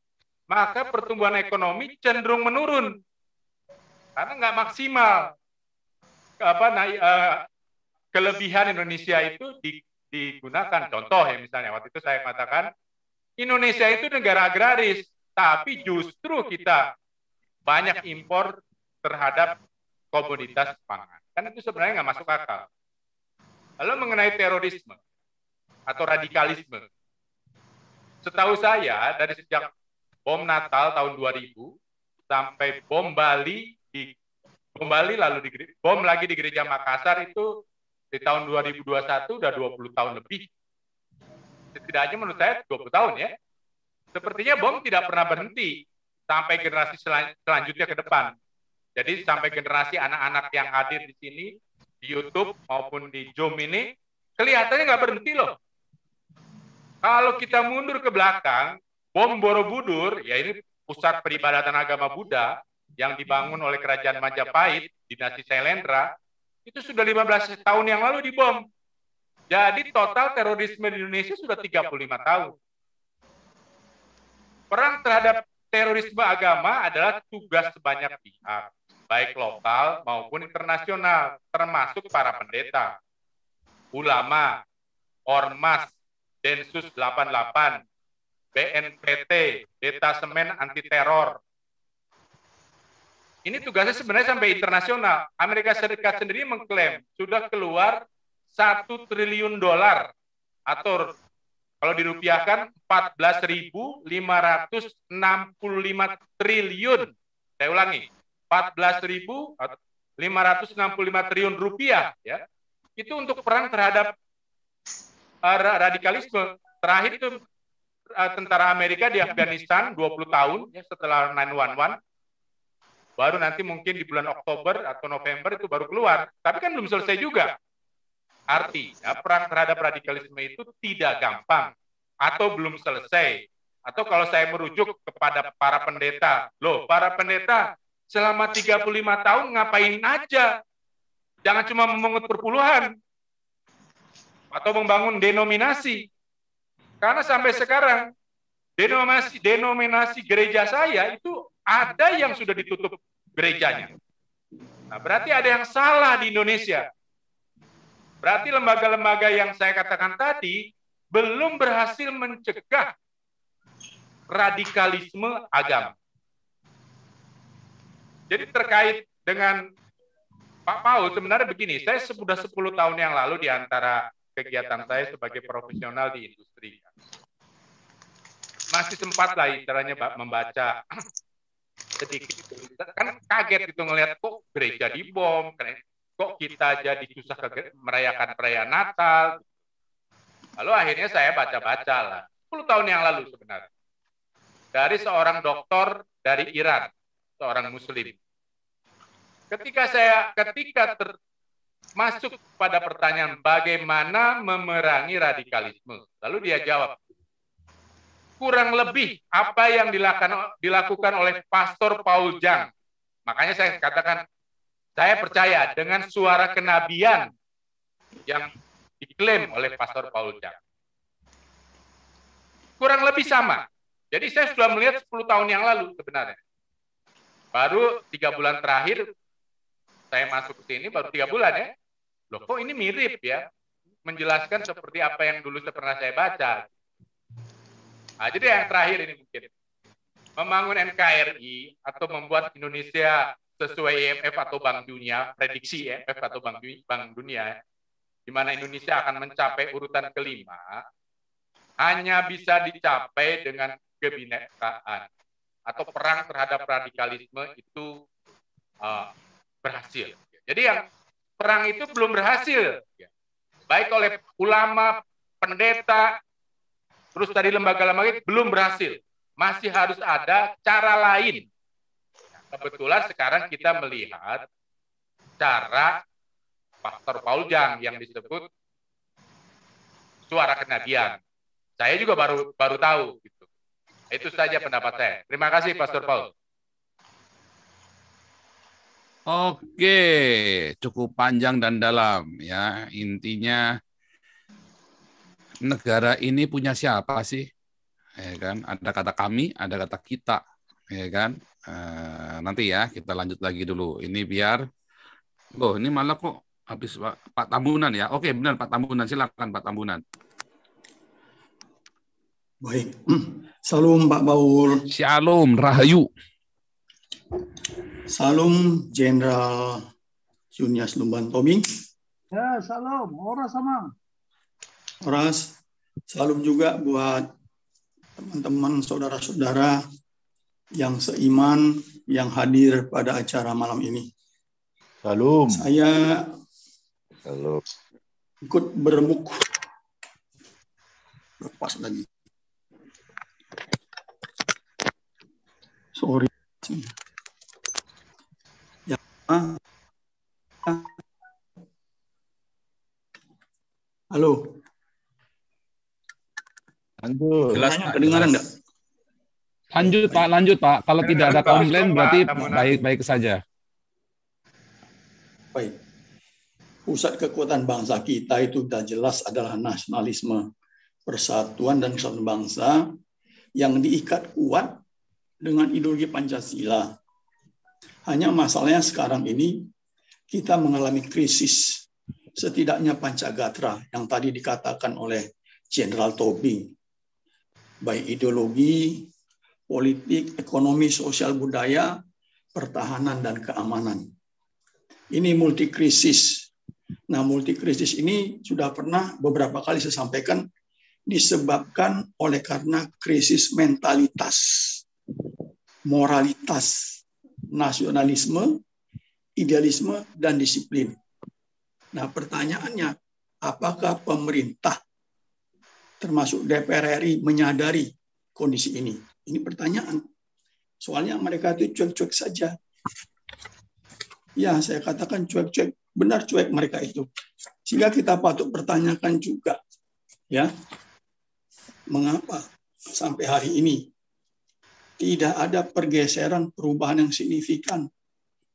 maka pertumbuhan ekonomi cenderung menurun. Karena nggak maksimal. Kelebihan Indonesia itu digunakan. Contoh ya misalnya, waktu itu saya katakan, Indonesia itu negara agraris, tapi justru kita banyak impor terhadap komoditas pangan. Kan itu sebenarnya nggak masuk akal. Lalu mengenai terorisme atau radikalisme, setahu saya dari sejak bom Natal tahun 2000 sampai bom Bali bom lagi di Gereja Makassar itu di tahun 2021 udah 20 tahun lebih. Setidaknya menurut saya 20 tahun ya. Sepertinya bom tidak pernah berhenti sampai generasi selanjutnya ke depan. Jadi sampai generasi anak-anak yang hadir di sini, di YouTube maupun di Zoom ini, kelihatannya nggak berhenti loh. Kalau kita mundur ke belakang, bom Borobudur, ya ini pusat peribadatan agama Buddha, yang dibangun oleh Kerajaan Majapahit, dinasti Sailendra, itu sudah 15 tahun yang lalu dibom. Jadi total terorisme di Indonesia sudah 35 tahun. Perang terhadap terorisme agama adalah tugas sebanyak pihak, baik lokal maupun internasional, termasuk para pendeta, ulama, ormas, Densus 88, BNPT, Detasemen Anti Teror. Ini tugasnya sebenarnya sampai internasional. Amerika Serikat sendiri mengklaim sudah keluar $1 triliun atau Kalau dirupiahkan 14.565 triliun. Saya ulangi, 14.565 triliun rupiah, ya. Itu untuk perang terhadap radikalisme. Terakhir itu tentara Amerika di Afghanistan 20 tahun ya, setelah 9/11. Baru nanti mungkin di bulan Oktober atau November itu baru keluar. Tapi kan belum selesai juga. Artinya perang terhadap radikalisme itu tidak gampang atau belum selesai. Atau kalau saya merujuk kepada para pendeta, loh para pendeta selama 35 tahun ngapain aja? Jangan cuma memungut perpuluhan atau membangun denominasi. Karena sampai sekarang denominasi gereja saya itu ada yang sudah ditutup gerejanya. Nah, berarti ada yang salah di Indonesia. Berarti lembaga-lembaga yang saya katakan tadi belum berhasil mencegah radikalisme agama. Jadi terkait dengan Pak Paul, sebenarnya begini, saya sudah 10 tahun yang lalu di antara kegiatan saya sebagai profesional di industri. Masih sempat lah istilahnya membaca sedikit. Kan kaget itu ngelihat kok gereja dibom, kok kita jadi susah merayakan perayaan Natal. Lalu akhirnya saya baca-baca lah, 10 tahun yang lalu sebenarnya. Dari seorang dokter dari Iran, seorang muslim. Ketika masuk pada pertanyaan bagaimana memerangi radikalisme, lalu dia jawab, kurang lebih apa yang dilakukan oleh Pastor Paul Jang. Makanya saya katakan, saya percaya dengan suara kenabian yang diklaim oleh Pastor Paul Jang. Kurang lebih sama. Jadi saya sudah melihat 10 tahun yang lalu sebenarnya. Baru 3 bulan terakhir, saya masuk ke sini baru 3 bulan ya. Loh kok ini mirip ya? Menjelaskan seperti apa yang dulu pernah saya baca. Nah, jadi yang terakhir ini mungkin. Membangun NKRI atau membuat Indonesia sesuai IMF atau Bank Dunia, prediksi IMF atau Bank Dunia, di mana Indonesia akan mencapai urutan kelima, hanya bisa dicapai dengan kebinekaan atau perang terhadap radikalisme itu berhasil. Jadi yang perang itu belum berhasil, baik oleh ulama, pendeta, terus dari lembaga-lembaga belum berhasil. Masih harus ada cara lain. Kebetulan sekarang kita melihat cara Pastor Paul Jang yang disebut suara kenabian. Saya juga baru tahu. Gitu. Itu saja pendapat saya. Terima kasih Pastor Paul. Oke, cukup panjang dan dalam ya. Intinya negara ini punya siapa sih? Ya kan? Ada kata kami, ada kata kita, ya kan? Nanti ya kita lanjut lagi dulu. Ini biar, ini malah kok habis Pak Tambunan ya? Oke, benar Pak Tambunan, silakan Pak Tambunan. Baik, salam Pak Paul. Shalom, Rahayu. Salam Jenderal Junias Lumban Toming. Ya, salam. Ora sama. Oras, salam juga buat teman-teman saudara-saudara yang seiman yang hadir pada acara malam ini. Salam. Saya ikut berembuk. Lepas lagi. Sorry. Ya. Halo. Lanjut. Kedengaran enggak? Lanjut Pak. Kalau tidak ada komplain berarti baik-baik saja. Baik. Pusat kekuatan bangsa kita itu sudah jelas adalah nasionalisme, persatuan dan kesatuan bangsa yang diikat kuat dengan ideologi Pancasila. Hanya masalahnya sekarang ini kita mengalami krisis, setidaknya Pancagatra yang tadi dikatakan oleh Jenderal Tobing, baik ideologi, politik, ekonomi, sosial, budaya, pertahanan, dan keamanan. Ini multikrisis. Nah, multikrisis ini sudah pernah beberapa kali saya sampaikan disebabkan oleh karena krisis mentalitas, moralitas, nasionalisme, idealisme, dan disiplin. Nah, pertanyaannya, apakah pemerintah termasuk DPR RI menyadari kondisi ini? Ini pertanyaan. Soalnya mereka itu cuek-cuek saja. Ya, saya katakan cuek-cuek. Benar cuek mereka itu. Sehingga kita patut pertanyakan juga, ya, mengapa sampai hari ini tidak ada pergeseran perubahan yang signifikan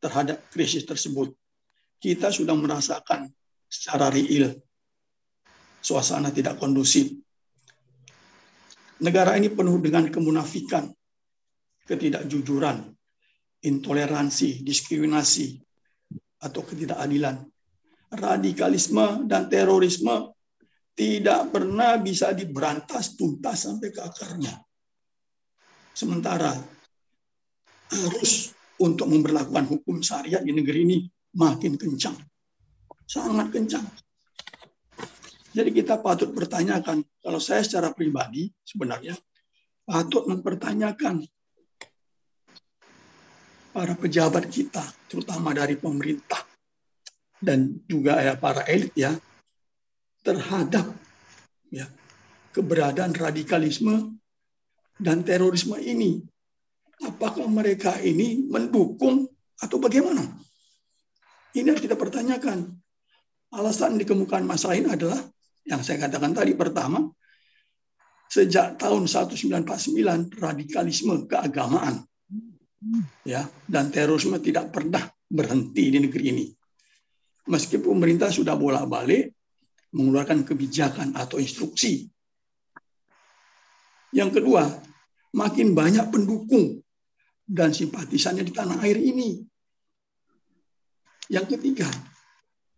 terhadap krisis tersebut. Kita sudah merasakan secara real suasana tidak kondusif. Negara ini penuh dengan kemunafikan, ketidakjujuran, intoleransi, diskriminasi, atau ketidakadilan. Radikalisme dan terorisme tidak pernah bisa diberantas tuntas sampai ke akarnya. Sementara arus untuk memberlakukan hukum syariat di negeri ini makin kencang. Sangat kencang. Jadi kita patut pertanyakan, kalau saya secara pribadi sebenarnya patut mempertanyakan para pejabat kita, terutama dari pemerintah dan juga ya para elit ya, terhadap ya keberadaan radikalisme dan terorisme ini. Apakah mereka ini mendukung atau bagaimana? Ini harus kita pertanyakan. Alasan dikemukakan masalah ini adalah yang saya katakan tadi. Pertama, sejak tahun 1949 radikalisme keagamaan ya dan terorisme tidak pernah berhenti di negeri ini. Meskipun pemerintah sudah bolak-balik mengeluarkan kebijakan atau instruksi. Yang kedua, makin banyak pendukung dan simpatisannya di tanah air ini. Yang ketiga,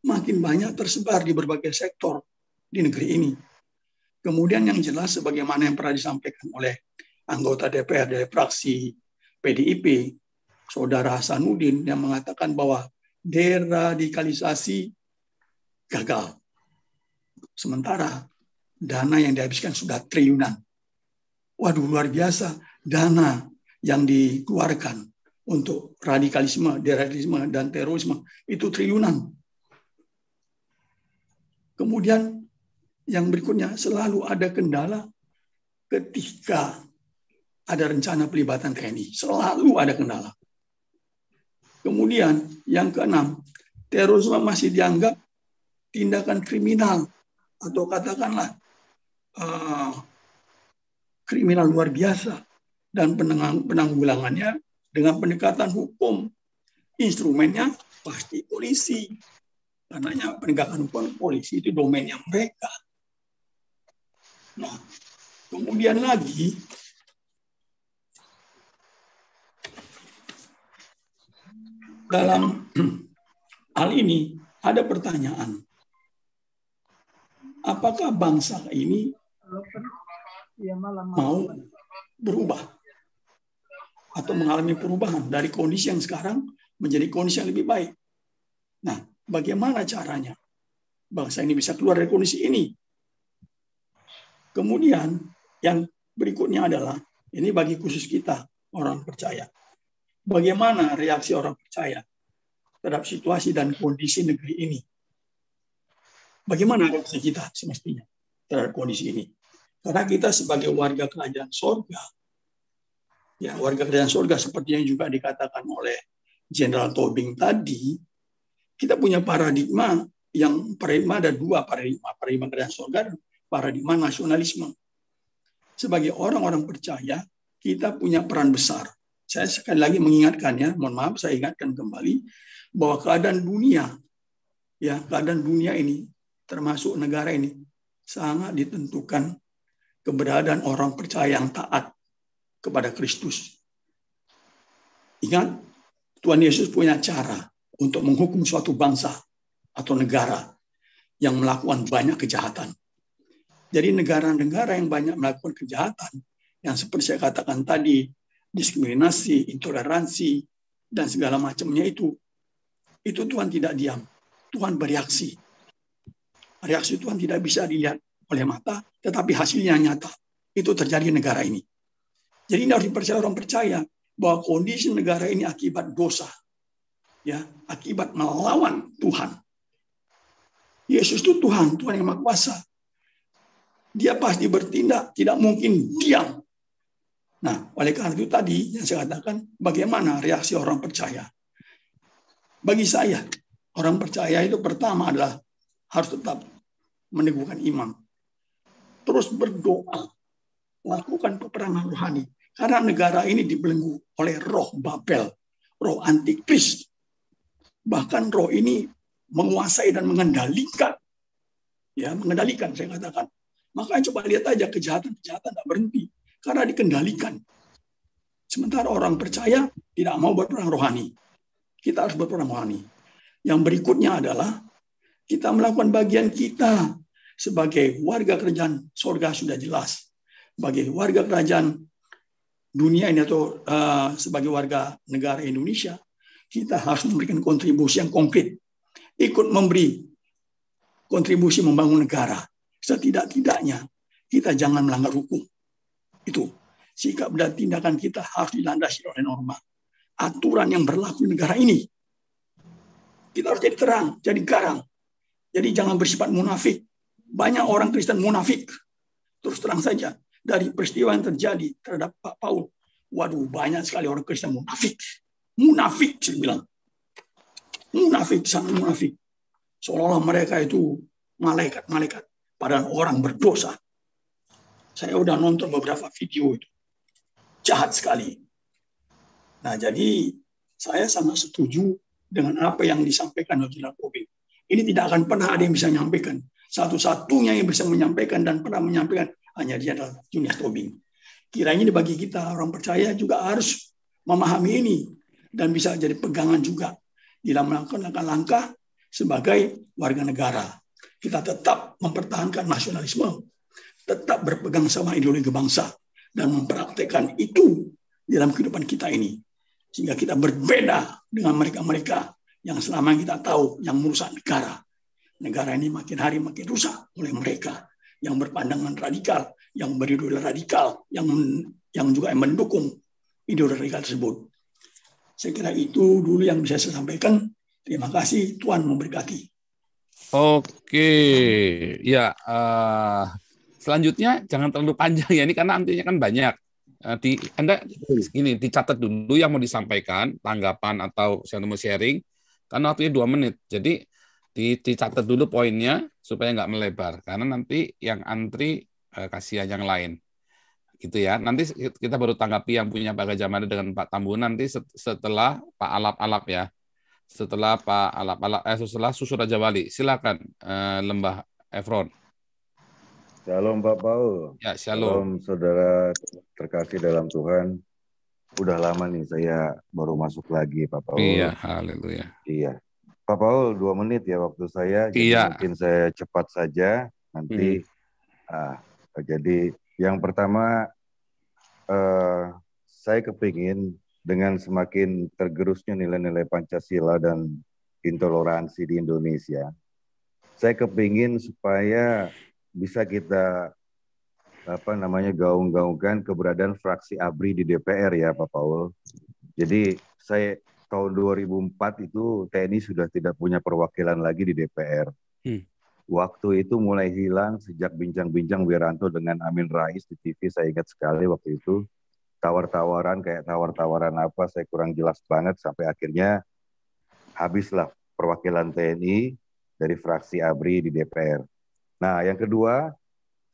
makin banyak tersebar di berbagai sektor di negeri ini. Kemudian yang jelas sebagaimana yang pernah disampaikan oleh anggota DPR dari fraksi PDIP, Saudara Hasanuddin, yang mengatakan bahwa deradikalisasi gagal. Sementara dana yang dihabiskan sudah triliunan. Waduh, luar biasa dana yang dikeluarkan untuk radikalisme, deradikalisme, dan terorisme itu triliunan. Kemudian yang berikutnya, selalu ada kendala ketika ada rencana pelibatan TNI. Selalu ada kendala. Kemudian yang keenam, terorisme masih dianggap tindakan kriminal atau katakanlah kriminal luar biasa, dan penanggulangannya dengan pendekatan hukum. Instrumennya pasti polisi. Karena penegakan hukum polisi itu domainnya mereka. Nah, kemudian lagi dalam hal ini ada pertanyaan. Apakah bangsa ini mau berubah atau mengalami perubahan dari kondisi yang sekarang menjadi kondisi yang lebih baik? Nah, bagaimana caranya bangsa ini bisa keluar dari kondisi ini? Kemudian yang berikutnya adalah, ini bagi khusus kita, orang percaya. Bagaimana reaksi orang percaya terhadap situasi dan kondisi negeri ini? Bagaimana reaksi kita semestinya terhadap kondisi ini? Karena kita sebagai warga kerajaan sorga, ya warga kerajaan sorga seperti yang juga dikatakan oleh Jenderal Tobing tadi, kita punya paradigma ada dua paradigma kerajaan sorga dan paradigma nasionalisme. Sebagai orang-orang percaya, kita punya peran besar. Saya sekali lagi mengingatkan mohon maaf saya ingatkan kembali bahwa keadaan dunia ini termasuk negara ini sangat ditentukan keberadaan orang percaya yang taat kepada Kristus. Ingat, Tuhan Yesus punya cara untuk menghukum suatu bangsa atau negara yang melakukan banyak kejahatan. Jadi negara-negara yang banyak melakukan kejahatan, yang seperti saya katakan tadi, diskriminasi, intoleransi, dan segala macamnya itu Tuhan tidak diam. Tuhan bereaksi. Reaksi Tuhan tidak bisa dilihat oleh mata, tetapi hasilnya nyata. Itu terjadi di negara ini. Jadi ini harus dipercaya orang percaya bahwa kondisi negara ini akibat dosa, ya, akibat melawan Tuhan. Yesus itu Tuhan yang Maha Kuasa. Dia pasti bertindak, tidak mungkin diam. Nah, oleh karena itu tadi yang saya katakan, bagaimana reaksi orang percaya? Bagi saya, orang percaya itu pertama adalah harus tetap meneguhkan iman. Terus berdoa, lakukan peperangan rohani. Karena negara ini dibelenggu oleh roh Babel, roh antikris. Bahkan roh ini menguasai dan mengendalikan. Ya, mengendalikan saya katakan. Makanya coba lihat aja kejahatan-kejahatan tidak berhenti. Karena dikendalikan. Sementara orang percaya tidak mau berperang rohani. Kita harus berperang rohani. Yang berikutnya adalah kita melakukan bagian kita sebagai warga kerajaan sorga sudah jelas. Sebagai warga kerajaan dunia ini atau sebagai warga negara Indonesia, kita harus memberikan kontribusi yang konkret. Ikut memberi kontribusi membangun negara. Setidak-tidaknya kita jangan melanggar hukum. Itu sikap dan tindakan kita harus dilandasi oleh norma. Aturan yang berlaku di negara ini. Kita harus jadi terang, jadi garang. Jadi jangan bersifat munafik. Banyak orang Kristen munafik. Terus terang saja. Dari peristiwa yang terjadi terhadap Pak Paul. Waduh, banyak sekali orang Kristen munafik. Munafik, saya bilang. Munafik, sangat munafik. Seolah-olah mereka itu malaikat-malaikat. Padahal orang berdosa. Saya udah nonton beberapa video itu. Jahat sekali. Nah, jadi saya sangat setuju dengan apa yang disampaikan oleh Jenderal Tobing. Ini tidak akan pernah ada yang bisa menyampaikan. Satu-satunya yang bisa menyampaikan dan pernah menyampaikan hanya dia adalah Junior Tobing. Kiranya bagi kita orang percaya juga harus memahami ini dan bisa jadi pegangan juga dalam melakukan langkah-langkah sebagai warga negara. Kita tetap mempertahankan nasionalisme, tetap berpegang sama ideologi bangsa dan mempraktekkan itu dalam kehidupan kita ini. Sehingga kita berbeda dengan mereka-mereka yang selama kita tahu yang merusak negara. Negara ini makin hari makin rusak oleh mereka yang berpandangan radikal, yang berideologi radikal, yang juga mendukung ideologi radikal tersebut. Saya kira itu dulu yang bisa saya sampaikan. Terima kasih, Tuhan memberkati. Oke, ya. Selanjutnya jangan terlalu panjang ya ini karena nantinya kan banyak. Anda ini dicatat dulu yang mau disampaikan, tanggapan atau saya mau sharing, karena waktunya 2 menit. Jadi dicatat dulu poinnya supaya nggak melebar, karena nanti yang antri kasihan yang lain. Gitu ya. Nanti kita baru tanggapi yang punya Pak Gajah Mada dengan Pak Tambunan nanti setelah Pak Alap-Alap ya. Setelah Pak Alap-Alap, setelah Susu Raja Wali. Silakan Lembah Efron. Shalom Pak Paul. Ya, shalom. Saudara terkasih dalam Tuhan. Udah lama nih saya baru masuk lagi Pak Paul. Iya, haleluya. Iya. Pak Paul 2 menit ya waktu saya. Jadi mungkin saya cepat saja nanti. Jadi yang pertama saya kepingin dengan semakin tergerusnya nilai-nilai Pancasila dan intoleransi di Indonesia, saya kepingin supaya bisa kita gaung-gaungkan keberadaan fraksi ABRI di DPR ya Pak Paul. Jadi saya tahun 2004 itu TNI sudah tidak punya perwakilan lagi di DPR. Waktu itu mulai hilang sejak bincang-bincang Wiranto dengan Amin Rais di TV, saya ingat sekali waktu itu. Tawar-tawaran kayak tawar-tawaran apa saya kurang jelas banget sampai akhirnya habislah perwakilan TNI dari fraksi ABRI di DPR. Nah, yang kedua,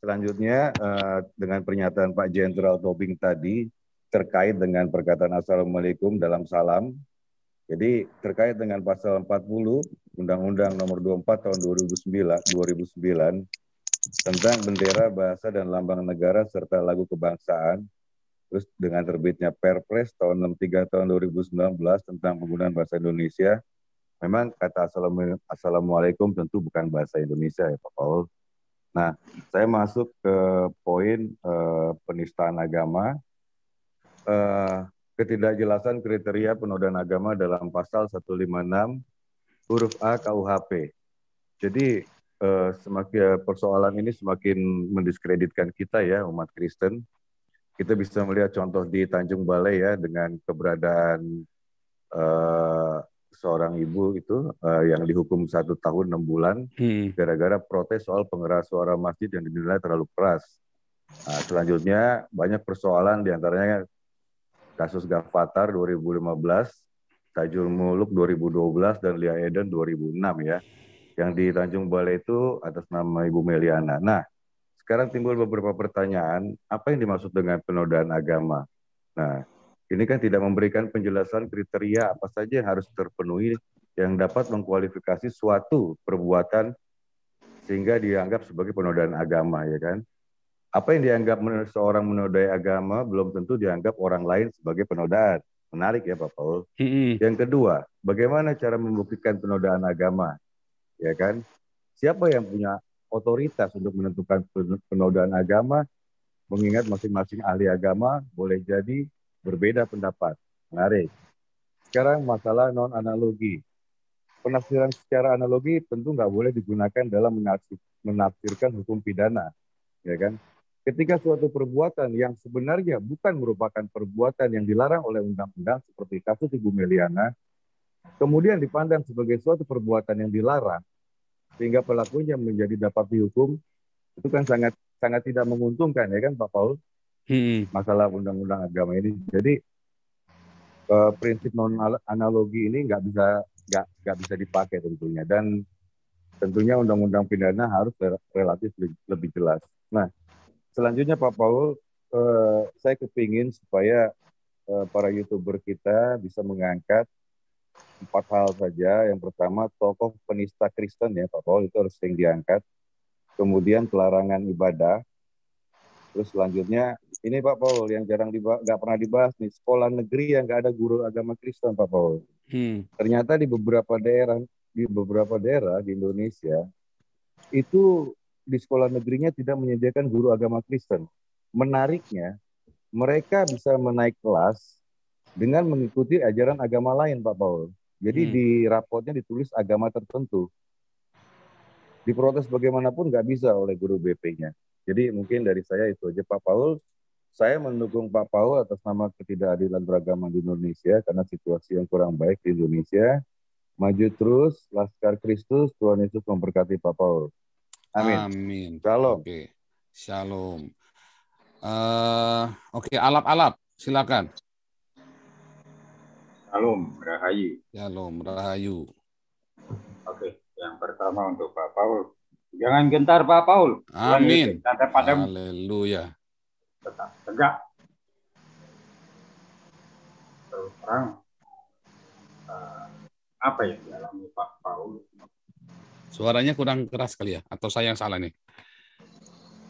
selanjutnya dengan pernyataan Pak Jenderal Tobing tadi terkait dengan perkataan Assalamualaikum dalam salam. Jadi terkait dengan pasal 40 Undang-Undang Nomor 24 tahun 2009 tentang bendera, bahasa dan lambang negara serta lagu kebangsaan. Terus dengan terbitnya Perpres tahun 63 tahun 2019 tentang penggunaan bahasa Indonesia. Memang kata Assalamualaikum tentu bukan bahasa Indonesia ya Pak Paul. Nah, saya masuk ke poin penistaan agama, ketidakjelasan kriteria penodaan agama dalam pasal 156 huruf A KUHP. Jadi semakin persoalan ini semakin mendiskreditkan kita ya, umat Kristen. Kita bisa melihat contoh di Tanjung Balai ya, dengan keberadaan seorang ibu itu yang dihukum 1 tahun 6 bulan gara-gara protes soal pengeras suara masjid yang dinilai terlalu keras. Nah, selanjutnya banyak persoalan, diantaranya kasus Gavatar 2015, Tajul Muluk 2012, dan Lia Eden 2006 ya. Yang di Tanjung Balai itu atas nama Ibu Meliana. Nah, sekarang timbul beberapa pertanyaan, apa yang dimaksud dengan penodaan agama? Nah, ini kan tidak memberikan penjelasan kriteria apa saja yang harus terpenuhi yang dapat mengkualifikasi suatu perbuatan sehingga dianggap sebagai penodaan agama, ya kan? Apa yang dianggap seorang menodai agama belum tentu dianggap orang lain sebagai penodaan. Menarik ya Pak Paul. Yang kedua, bagaimana cara membuktikan penodaan agama? Ya kan? Siapa yang punya otoritas untuk menentukan penodaan agama, mengingat masing-masing ahli agama boleh jadi berbeda pendapat. Menarik. Sekarang masalah non-analogi. Penafsiran secara analogi tentu nggak boleh digunakan dalam menafsirkan hukum pidana. Ya kan? Ketika suatu perbuatan yang sebenarnya bukan merupakan perbuatan yang dilarang oleh undang-undang seperti kasus Ibu Meliana, kemudian dipandang sebagai suatu perbuatan yang dilarang, sehingga pelakunya menjadi dapat dihukum, itu kan sangat tidak menguntungkan ya kan Pak Paul, masalah undang-undang agama ini. Jadi prinsip non analogi ini nggak bisa dipakai tentunya, dan tentunya undang-undang pidana harus relatif lebih jelas. Nah, selanjutnya Pak Paul, saya kepingin supaya para YouTuber kita bisa mengangkat 4 hal saja. Yang pertama, tokoh penista Kristen ya Pak Paul, itu harus sering diangkat. Kemudian pelarangan ibadah. Terus selanjutnya, ini Pak Paul yang jarang nggak pernah dibahas nih, sekolah negeri yang nggak ada guru agama Kristen Pak Paul. Ternyata di beberapa daerah di Indonesia itu di sekolah negerinya tidak menyediakan guru agama Kristen. Menariknya, mereka bisa menaik kelas dengan mengikuti ajaran agama lain Pak Paul. Jadi di rapotnya ditulis agama tertentu. Diprotes bagaimanapun nggak bisa oleh guru BP-nya. Jadi mungkin dari saya itu aja Pak Paul. Saya mendukung Pak Paul atas nama ketidakadilan beragama di Indonesia karena situasi yang kurang baik di Indonesia. Maju terus, Laskar Kristus, Tuhan Yesus memberkati Pak Paul. Amin. Amin. Shalom. Oke. Shalom. Oke, Alap, silakan. Shalom, Rahayu. Shalom, Rahayu. Oke, yang pertama untuk Pak Paul. Jangan gentar Pak Paul. Amin. Haleluya. Tetap tegak. Terus terang, apa yang dialami Pak Paul? Suaranya kurang keras kali ya? Atau saya yang salah nih?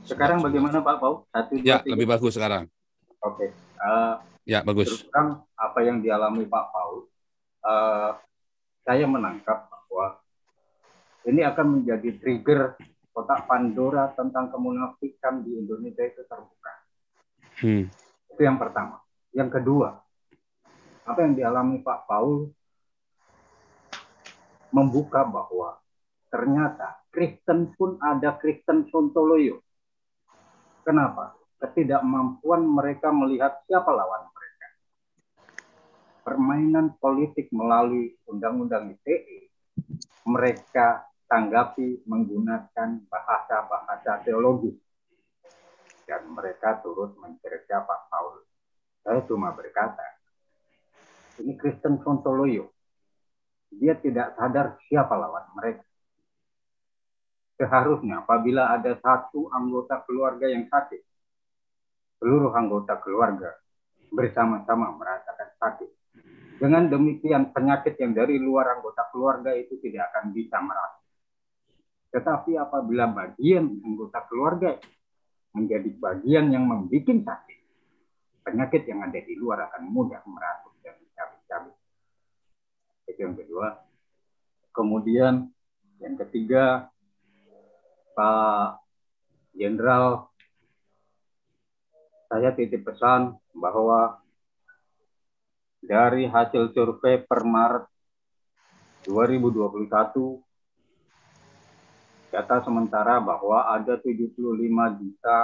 Sekarang bagaimana Pak Paul? 1, 2, ya, 3. Lebih bagus sekarang. Oke. Ya, bagus. Terus terang, apa yang dialami Pak Paul, saya menangkap bahwa ini akan menjadi trigger kotak Pandora tentang kemunafikan di Indonesia itu terbuka. Itu yang pertama. Yang kedua, apa yang dialami Pak Paul membuka bahwa ternyata Kristen pun ada Kristen sontoloyo. Kenapa? Ketidakmampuan mereka melihat siapa lawan mereka. Permainan politik melalui Undang-Undang ITE, mereka tanggapi menggunakan bahasa-bahasa teologis. Dan mereka turut mencerca Pak Paul. Saya cuma berkata, ini Kristen sontoloyo. Dia tidak sadar siapa lawan mereka. Seharusnya apabila ada satu anggota keluarga yang sakit, seluruh anggota keluarga bersama-sama merasakan sakit. Dengan demikian penyakit yang dari luar anggota keluarga itu tidak akan bisa merasa. Tetapi apabila bagian anggota keluarga menjadi bagian yang membuat sakit, penyakit yang ada di luar akan mudah merasuk dan dicabik-cabik. Itu yang kedua. Kemudian yang ketiga, Pak Jenderal, saya titip pesan bahwa dari hasil survei per Maret 2021, data sementara bahwa ada 75 juta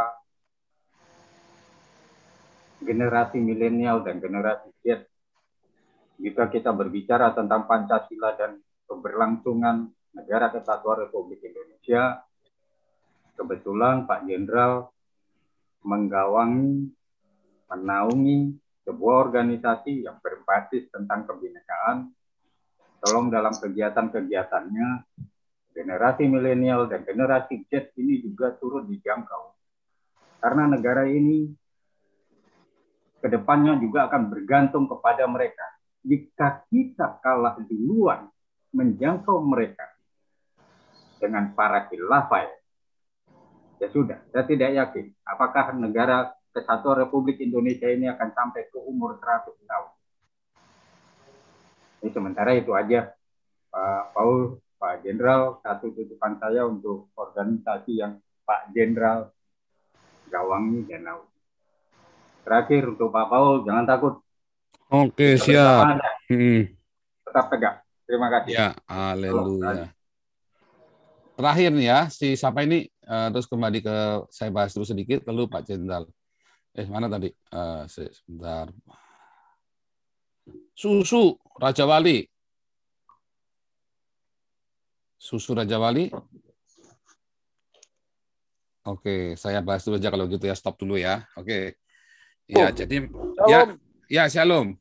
generasi milenial dan generasi Z. Jika kita berbicara tentang Pancasila dan keberlangsungan Negara Kesatuan Republik Indonesia, kebetulan Pak Jenderal menggawangi, menaungi sebuah organisasi yang berbasis tentang kebinekaan. Tolong dalam kegiatan-kegiatannya, generasi milenial dan generasi Z ini juga turut dijangkau. Karena negara ini kedepannya juga akan bergantung kepada mereka. Jika kita kalah duluan menjangkau mereka dengan para khilafah, ya sudah, saya tidak yakin apakah negara Kesatuan Republik Indonesia ini akan sampai ke umur 100 tahun. Ini sementara itu aja, Pak Paul, Pak Jenderal, satu tutupan saya untuk organisasi yang Pak Jenderal gawangi dan naungi. Terakhir untuk Pak Paul, jangan takut. Oke, siap. Tetap tegak. Terima kasih. Ya, haleluya. Terakhir nih ya, si siapa ini, terus kembali ke, saya bahas dulu sedikit, lalu Pak Jenderal. Mana tadi? Sebentar. Susu Raja Wali. Susu Raja Wali. Oke, saya bahas dulu aja kalau gitu ya, stop dulu ya. Oke. Ya, jadi Shalom. Ya, shalom.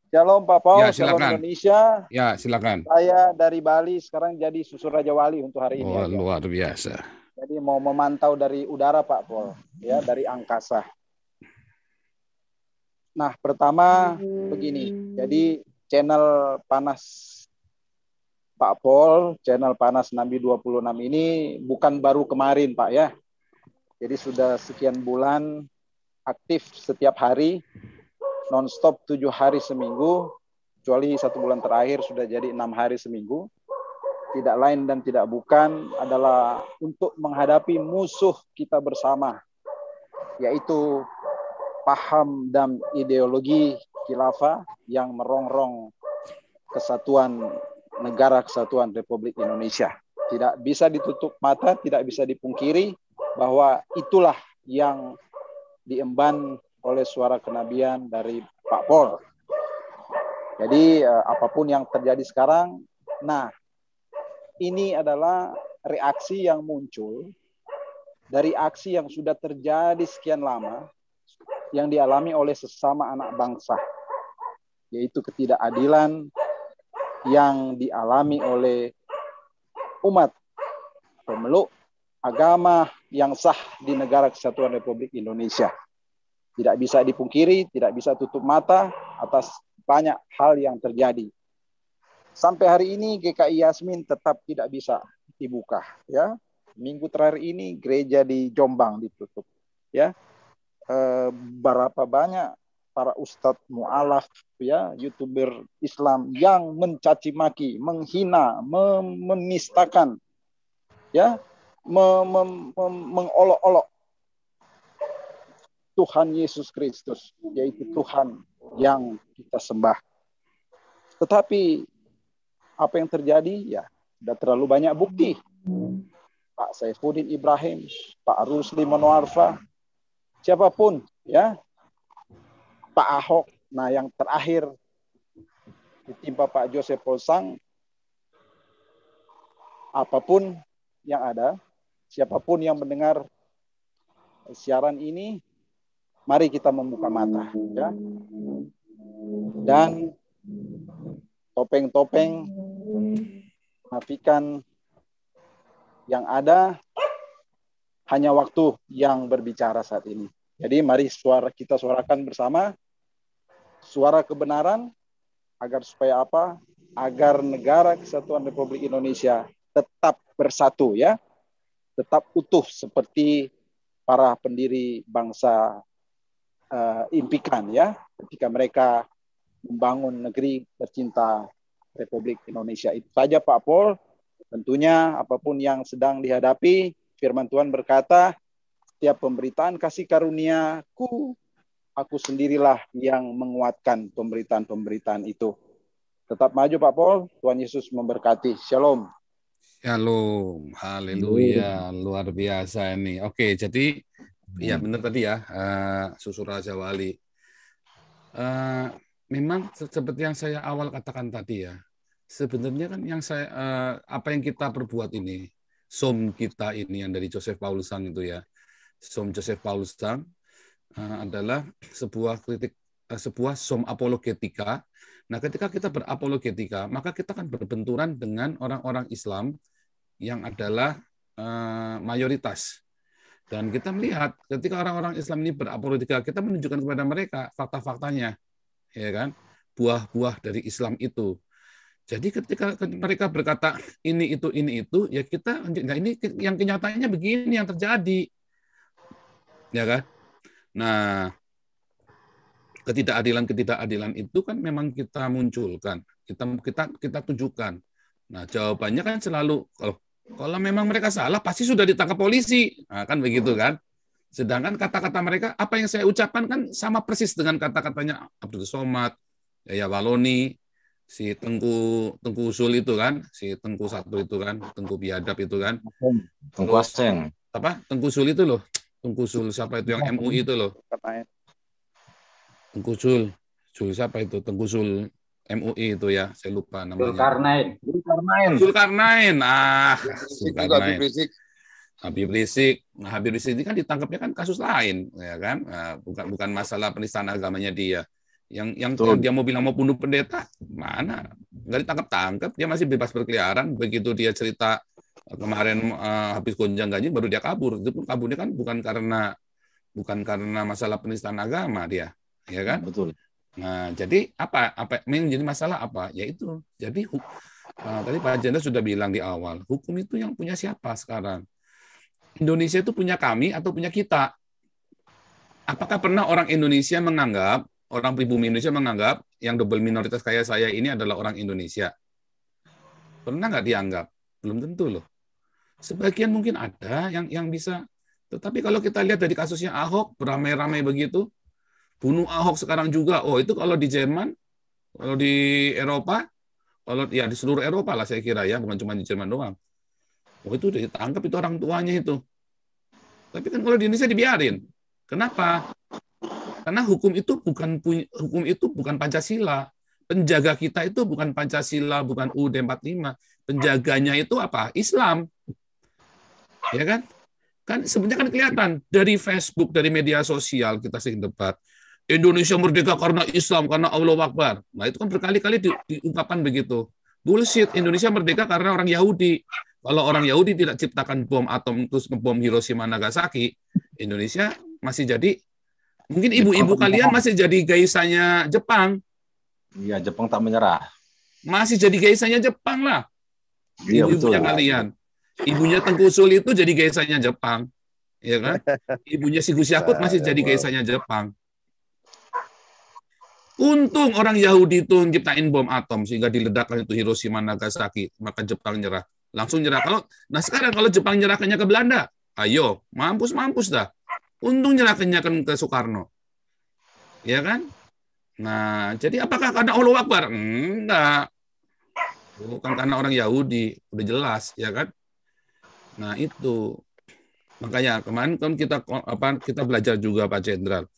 Shalom Pak Paul, Ya, Shalom silakan. Indonesia. Ya, silakan. Saya dari Bali sekarang jadi Susu Raja Wali untuk hari ini. Oh, luar biasa. Jadi mau memantau dari udara Pak Paul, ya, dari angkasa. Nah, pertama begini. Jadi channel Panas Pak Paul, channel Panas Nabi 26 ini bukan baru kemarin Pak ya. Jadi sudah sekian bulan aktif setiap hari, non-stop 7 hari seminggu, kecuali 1 bulan terakhir sudah jadi 6 hari seminggu. Tidak lain dan tidak bukan adalah untuk menghadapi musuh kita bersama, yaitu paham dan ideologi khilafah yang merongrong kesatuan negara kesatuan Republik Indonesia. Tidak bisa ditutup mata, tidak bisa dipungkiri bahwa itulah yang diemban oleh suara kenabian dari Pak Paul. Jadi apapun yang terjadi sekarang, nah ini adalah reaksi yang muncul dari aksi yang sudah terjadi sekian lama yang dialami oleh sesama anak bangsa, yaitu ketidakadilan yang dialami oleh umat pemeluk agama yang sah di negara kesatuan Republik Indonesia. Tidak bisa dipungkiri, tidak bisa tutup mata atas banyak hal yang terjadi. Sampai hari ini GKI Yasmin tetap tidak bisa dibuka. Ya, minggu terakhir ini gereja di Jombang ditutup. Ya, berapa banyak para ustadz mu'alaf, ya, YouTuber Islam yang mencaci maki, menghina, menistakan, ya, mengolok-olok Tuhan Yesus Kristus, yaitu Tuhan yang kita sembah. Tetapi apa yang terjadi? Ya, sudah terlalu banyak bukti. Pak Saifuddin Ibrahim, Pak Rusli Monoarfa, siapapun, ya, Pak Ahok, nah yang terakhir ditimpa Pak Joseph Polsang, apapun yang ada, siapapun yang mendengar siaran ini, mari kita membuka mata, ya. Dan topeng-topeng menafikan yang ada, hanya waktu yang berbicara saat ini. Jadi mari kita suarakan bersama suara kebenaran, agar supaya apa? Agar negara kesatuan Republik Indonesia tetap bersatu, ya, tetap utuh seperti para pendiri bangsa impikan, ya, ketika mereka membangun negeri tercinta Republik Indonesia. Itu saja Pak Paul. Tentunya apapun yang sedang dihadapi, firman Tuhan berkata, setiap pemberitaan kasih karuniaku, aku sendirilah yang menguatkan pemberitaan-pemberitaan itu. Tetap maju Pak Paul, Tuhan Yesus memberkati. Shalom. Shalom, haleluya, luar biasa ini. Oke, jadi ya benar tadi ya, Susu Raja Wali. Memang seperti yang saya awal katakan tadi ya, sebenarnya kan yang apa yang kita perbuat ini, som kita ini yang dari Joseph Paul Sang itu ya, som Joseph Paul Sang adalah sebuah kritik, sebuah som apologetika. Nah, ketika kita berapologetika, maka kita kan berbenturan dengan orang-orang Islam yang adalah mayoritas. Dan kita melihat ketika orang-orang Islam ini berapologetika, kita menunjukkan kepada mereka fakta-faktanya, ya kan, buah-buah dari Islam itu. Jadi ketika mereka berkata ini itu, ya kita, nah ini yang kenyataannya begini yang terjadi, ya kan. Nah, ketidakadilan itu kan memang kita munculkan, kita tunjukkan. Nah, jawabannya kan selalu kalau memang mereka salah pasti sudah ditangkap polisi, nah, kan begitu kan. Sedangkan kata-kata mereka, apa yang saya ucapkan kan sama persis dengan kata-katanya Abdul Somad, Yaya Waloni, si Tengku Usul itu kan, si Tengku satu itu kan, Tengku Biadab itu kan. Tengku Aseng. Apa? Tengku Usul itu loh. Tengku Usul siapa itu yang MUI itu loh. Tengku Usul siapa itu? Tengku Usul MUI itu ya, saya lupa namanya. Zulkarnain. Zulkarnain. Habib Rizik. Nah, Habib Rizik ini kan ditangkapnya kan kasus lain, ya kan? Nah, bukan masalah penistaan agamanya dia. Yang dia mau bilang mau bunuh pendeta, mana? Nggak ditangkap-tangkap, dia masih bebas berkeliaran. Begitu dia cerita kemarin habis gonjang-ganjing baru dia kabur. Itu pun kaburnya kan bukan karena masalah penistaan agama dia, ya kan? Betul. Nah, jadi apa yang menjadi masalah apa? Yaitu, jadi tadi Pak Jendra sudah bilang di awal, hukum itu yang punya siapa sekarang? Indonesia itu punya kami atau punya kita? Apakah pernah orang Indonesia menganggap, orang pribumi Indonesia menganggap yang double minoritas kayak saya ini adalah orang Indonesia? Pernah nggak dianggap? Belum tentu loh. Sebagian mungkin ada yang bisa. Tetapi kalau kita lihat dari kasusnya Ahok, beramai-ramai begitu, bunuh Ahok sekarang juga. Oh, itu kalau di Jerman, kalau di Eropa, kalau ya di seluruh Eropa lah saya kira ya, bukan cuma di Jerman doang. Oh, itu udah ditangkap itu orang tuanya itu. Tapi kan kalau di Indonesia dibiarin. Kenapa? Karena hukum itu bukan Pancasila. Penjaga kita itu bukan Pancasila, bukan UUD 45. Penjaganya itu apa? Islam. Ya kan? Kan sebenarnya kan kelihatan dari Facebook, dari media sosial kita sering debat. Indonesia merdeka karena Islam, karena Allahu Akbar. Nah, itu kan berkali-kali diungkapkan begitu. Bullshit, Indonesia merdeka karena orang Yahudi. Kalau orang Yahudi tidak ciptakan bom atom terus ngebom Hiroshima Nagasaki, Indonesia masih jadi, mungkin ibu-ibu kalian masih jadi gaisanya Jepang. Iya, Jepang tak menyerah. Masih jadi gaisanya Jepang lah. Iya, Ibu-ibunya betul. kalian. Ibunya Tengku Usul itu jadi gaisanya Jepang. Ya kan? Ibunya si Gus Yakut masih jadi gaisanya Jepang. Untung orang Yahudi itu menciptain bom atom sehingga diledakkan itu Hiroshima Nagasaki, maka Jepang nyerah. Langsung nyerah. Sekarang kalau Jepang nyerahkannya ke Belanda, ayo, mampus dah. Untung nyerahkannya ke Soekarno. Ya kan? Nah, jadi apakah karena Allahu Akbar? Enggak. Bukan karena orang Yahudi, udah jelas, ya kan? Nah, itu. Makanya kemarin kan kita belajar juga Pak Jenderal.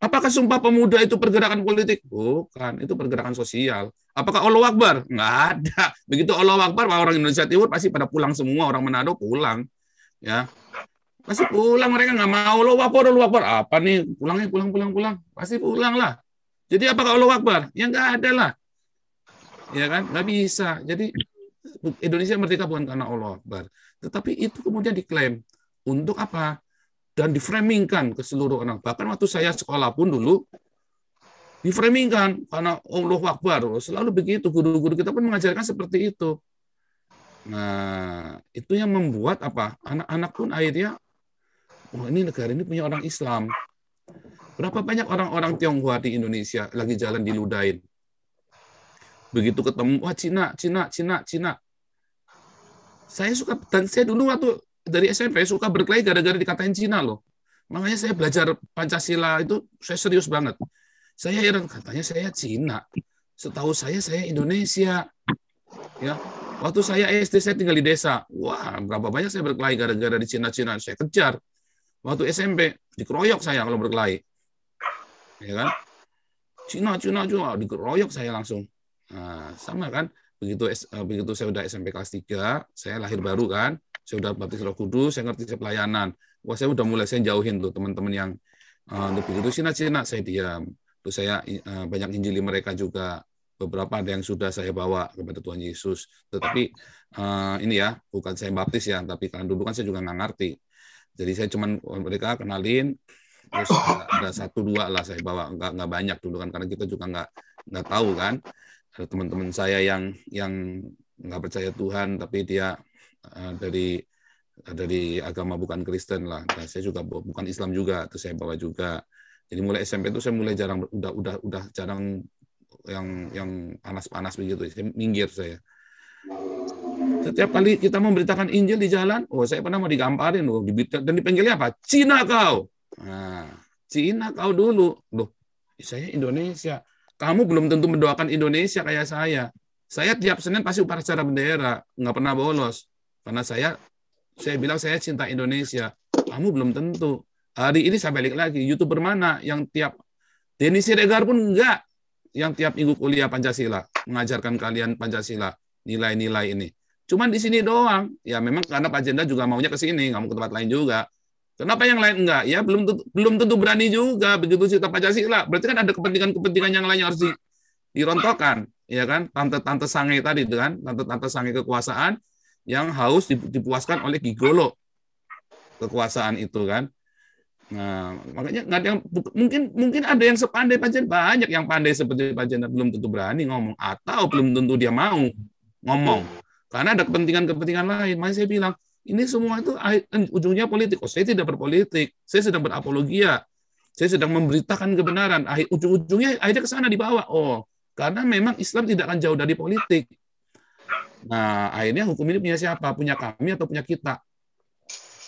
Apakah Sumpah Pemuda itu pergerakan politik? Bukan, itu pergerakan sosial. Apakah Allahu Akbar? Nggak ada. Begitu Allahu Akbar, orang Indonesia Timur pasti pada pulang semua, orang Manado pulang. Ya. Pasti pulang, mereka nggak mau Allahu Akbar. Apa nih? Pulang. Pasti pulang lah. Jadi apakah Allahu Akbar? Ya nggak ada lah. Ya kan? Nggak bisa. Jadi Indonesia merdeka bukan karena Allahu Akbar. Tetapi itu kemudian diklaim. Untuk apa? Dan diframingkan ke seluruh orang. Bahkan waktu saya sekolah pun dulu, diframingkan karena Allahu Akbar. Selalu begitu. Guru-guru kita pun mengajarkan seperti itu. Nah, itu yang membuat apa? Anak-anak pun akhirnya, oh ini negara ini punya orang Islam. Berapa banyak orang-orang Tionghoa di Indonesia lagi jalan diludahin. Begitu ketemu, wah Cina. Saya suka, dan saya dulu waktu dari SMP suka berkelahi gara-gara dikatain Cina loh. Makanya saya belajar Pancasila itu saya serius banget. Saya heran, katanya saya Cina. Setahu saya Indonesia. Ya. Waktu saya SD, saya tinggal di desa. Wah, berapa banyak saya berkelahi gara-gara di Cina-Cina. Saya kejar. Waktu SMP, dikeroyok saya kalau berkelahi. Ya kan? Cina, dikeroyok saya langsung. Nah, sama kan? Begitu saya udah SMP kelas 3, saya lahir baru kan. Saya udah baptis Roh Kudus, saya ngerti pelayanan. Wah, saya udah mulai saya jauhin tuh teman-teman yang begitu Cina-Cina, saya diam. Terus saya banyak injili mereka juga. Beberapa ada yang sudah saya bawa kepada Tuhan Yesus. Tetapi ini ya, bukan saya baptis ya, tapi karena dulu kan saya juga nggak ngerti. Jadi saya cuman mereka kenalin, terus ada 1-2 lah saya bawa, nggak banyak dulu kan, karena kita juga nggak tahu kan. Ada teman-teman saya yang nggak percaya Tuhan, tapi dia dari agama bukan Kristen lah. Nah, saya juga bukan Islam juga, terus saya bawa juga. Jadi mulai SMP itu saya mulai jarang, udah jarang yang panas-panas begitu. Saya minggir saya. Setiap kali kita memberitakan Injil di jalan, saya pernah mau digamparin dan dipanggilnya apa? Cina kau. Nah, Cina kau dulu. Loh, saya Indonesia. Kamu belum tentu mendoakan Indonesia kayak saya. Saya tiap Senin pasti upacara bendera, nggak pernah bolos. Karena saya bilang saya cinta Indonesia. Kamu belum tentu. Hari ini saya balik lagi. YouTuber mana yang tiap Denny Siregar pun enggak, yang tiap minggu kuliah Pancasila, mengajarkan kalian Pancasila, nilai-nilai ini. Cuman di sini doang. Ya memang karena Pak Jenda juga maunya ke sini, nggak mau ke tempat lain juga. Kenapa yang lain enggak? Ya belum tentu berani juga begitu cerita Pancasila. Berarti kan ada kepentingan-kepentingan yang lain yang harus dirontokkan, ya kan? Tante-tante sange tadi itu kan, tante-tante sange kekuasaan yang haus dipuaskan oleh gigolo kekuasaan itu kan. Nah, makanya nggak ada yang mungkin ada yang sepandai Pak Jenda, banyak yang pandai seperti Pak Jenda belum tentu berani ngomong atau belum tentu dia mau ngomong. Karena ada kepentingan-kepentingan lain. Makanya saya bilang, ini semua itu ujungnya politik. Saya tidak berpolitik. Saya sedang berapologia. Saya sedang memberitakan kebenaran. Ujung-ujungnya akhirnya ke sana dibawa. Karena memang Islam tidak akan jauh dari politik. Nah, akhirnya hukum ini punya siapa? Punya kami atau punya kita?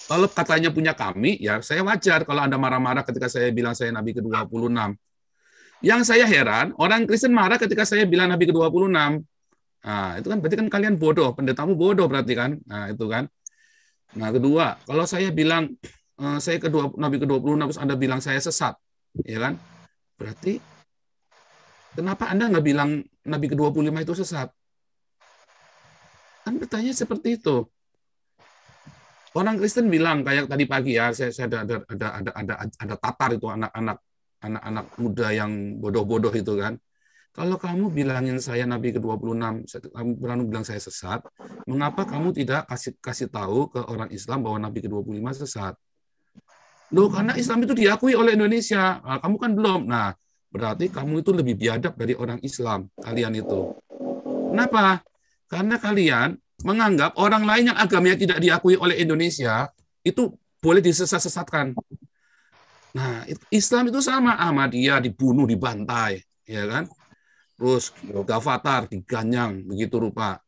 Kalau katanya punya kami, ya saya wajar kalau Anda marah-marah ketika saya bilang saya Nabi ke-26. Yang saya heran, orang Kristen marah ketika saya bilang Nabi ke-26. Nah, itu kan berarti kan kalian bodoh, pendetamu bodoh berarti kan. Nah, itu kan. Nah, kedua, kalau saya bilang saya Nabi ke-26 terus Anda bilang saya sesat, ya kan? Berarti kenapa Anda nggak bilang Nabi ke-25 itu sesat? Kan bertanya seperti itu. Orang Kristen bilang kayak tadi pagi ya, saya ada tatar itu anak-anak muda yang bodoh-bodoh itu kan. Kalau kamu bilangin saya Nabi ke-26, kamu bilang saya sesat, mengapa kamu tidak kasih tahu ke orang Islam bahwa Nabi ke-25 sesat? Loh, karena Islam itu diakui oleh Indonesia. Nah, kamu kan belum. Nah, berarti kamu itu lebih biadab dari orang Islam, kalian itu. Kenapa? Karena kalian menganggap orang lain yang agamanya tidak diakui oleh Indonesia, itu boleh disesat-sesatkan. Nah, Islam itu sama. Ahmadiyah dibunuh, dibantai. Ya kan? Terus Gavatar diganyang begitu rupa.